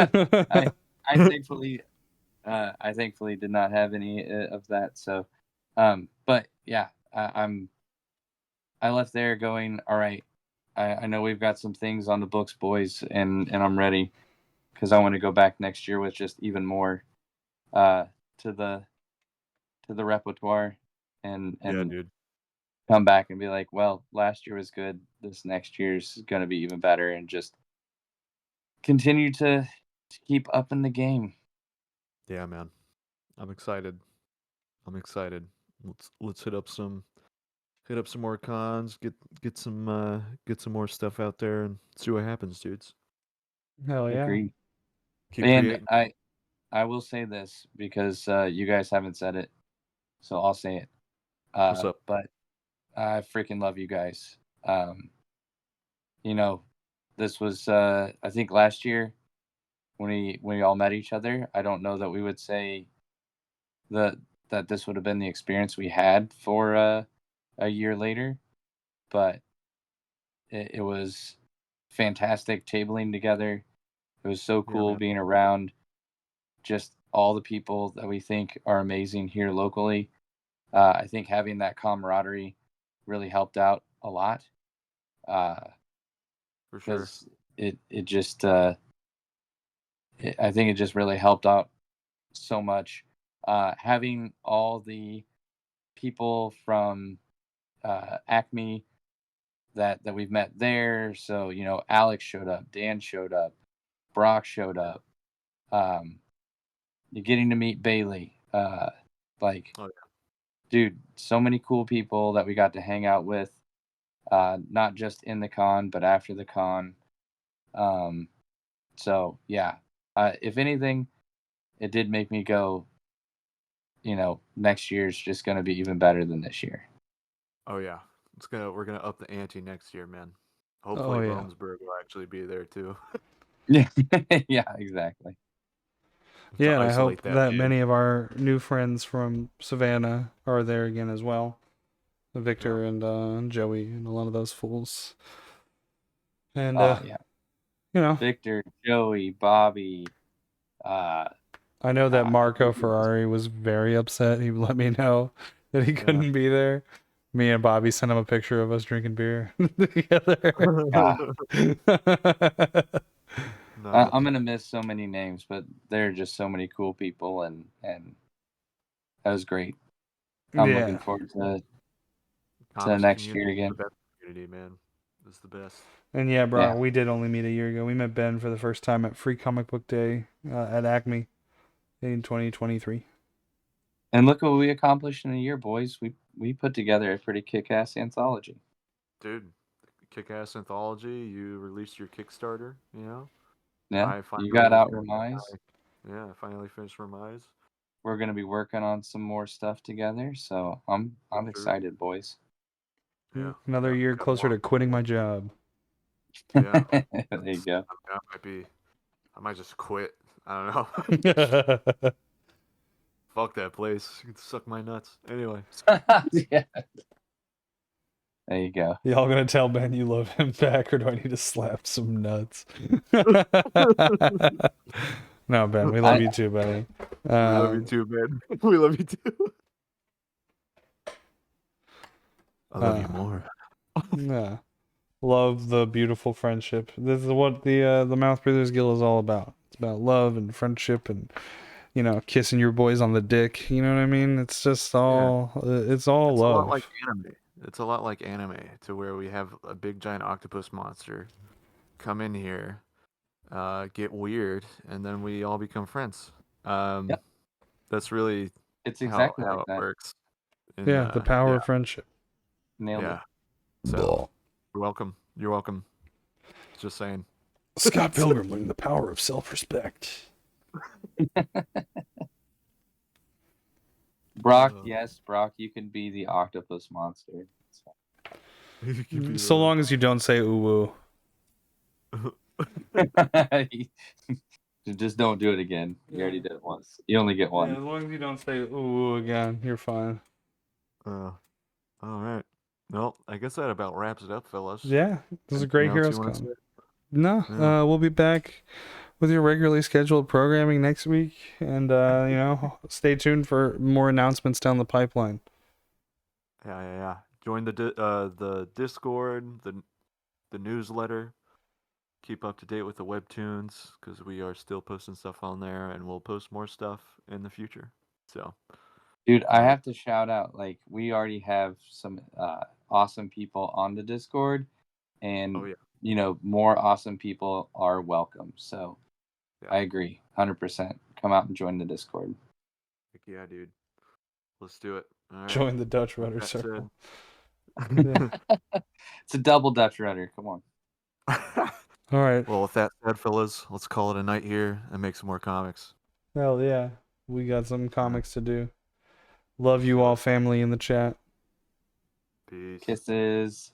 I thankfully did not have any of that. So, but yeah, I left there going, all right. I know we've got some things on the books, boys, and I'm ready, because I want to go back next year with just even more to the repertoire, and Yeah, dude. come back and be like, well, last year was good. This next year's going to be even better, and just continue to keep up in the game. Yeah, man. I'm excited. Let's hit up some more cons, get some more stuff out there and see what happens, dudes. Hell yeah. Agreed. Keep And creating. I will say this because you guys haven't said it, so I'll say it. What's up? But I freaking love you guys. This was I think last year when we all met each other. I don't know that we would say that this would have been the experience we had for a year later, but it was fantastic tabling together. It was so cool being around just all the people that we think are amazing here locally. I think having that camaraderie really helped out a lot. For sure. Because it just I think it just really helped out so much. Having all the people from Acme that we've met there. So Alex showed up, Dan showed up, Brock showed up. You're getting to meet Bailey. Like, Oh, dude, so many cool people that we got to hang out with. Not just in the con, but after the con. So yeah, if anything, it did make me go, next year's just going to be even better than this year. Oh yeah. We're gonna up the ante next year, man. Hopefully Williamsburg will actually be there too. Yeah, yeah, exactly. Yeah, and I hope that many of our new friends from Savannah are there again as well. Victor and Joey and a lot of those fools. And yeah, Victor, Joey, Bobby. I know that Marco Ferrari was very upset. He let me know that he couldn't be there. Me and Bobby sent him a picture of us drinking beer together. No, I'm gonna miss so many names, but there are just so many cool people, and that was great. I'm looking Yeah. forward to comics next community year is again. the best community, man. It's the best. And yeah, bro, Yeah. we did only meet a year ago. We met Ben for the first time at Free Comic Book Day at Acme in 2023. And look what we accomplished in a year, boys. We put together a pretty kick-ass anthology. Dude, kick-ass anthology. You released your Kickstarter, you know? Yeah, I you got finally out finished Remise. I finally finished Remise. We're gonna be working on some more stuff together, so I'm True. excited, boys. Yeah. Another Yeah, year got a closer lot. to quitting my job. Yeah. There you go. I might just quit. I don't know. Fuck that place. You can suck my nuts. Anyway. Yeah. There you go. Y'all gonna tell Ben you love him back, or do I need to slap some nuts? No, Ben, we love you too, buddy. We love you too, man. We love you too. I love you more. Yeah. Love the beautiful friendship. This is what the Mouthbreathers Guild is all about. It's about love and friendship and, you know, kissing your boys on the dick. You know what I mean? It's just all it's all It's a love. lot like anime. It's a lot like anime, to where we have a big giant octopus monster come in here, get weird, and then we all become friends. Yep. That's really It's how exactly like it that. works. Yeah, the power of friendship. Nailed Yeah. it. So you're welcome. You're welcome. Just saying. Scott Pilgrim learned the power of self-respect. Brock, yes, Brock, you can be the octopus monster. So long as you don't say ooh woo. Just don't do it again. You already did it once. You only get one. Yeah, as long as you don't say ooh woo again, you're fine. All right. Well, I guess that about wraps it up, fellas. Yeah, this is a great Anything else Heroes you wanna Con. say? No, Yeah. we'll be back with your regularly scheduled programming next week, and you know, stay tuned for more announcements down the pipeline. Yeah. Join the Discord, the newsletter. Keep up to date with the webtoons, because we are still posting stuff on there, and we'll post more stuff in the future. So, Dude, I have to shout out, like, we already have some awesome people on the Discord, and you know, more awesome people are welcome. So I agree 100%. Come out and join the Discord. Heck yeah, dude. Let's do it. All right. Join the Dutch Rudder Circle. It's a double Dutch rudder. Come on. All right. Well, with that said, fellas, let's call it a night here and make some more comics. Hell yeah, we got some comics to do. Love you all, family in the chat. Peace. Kisses.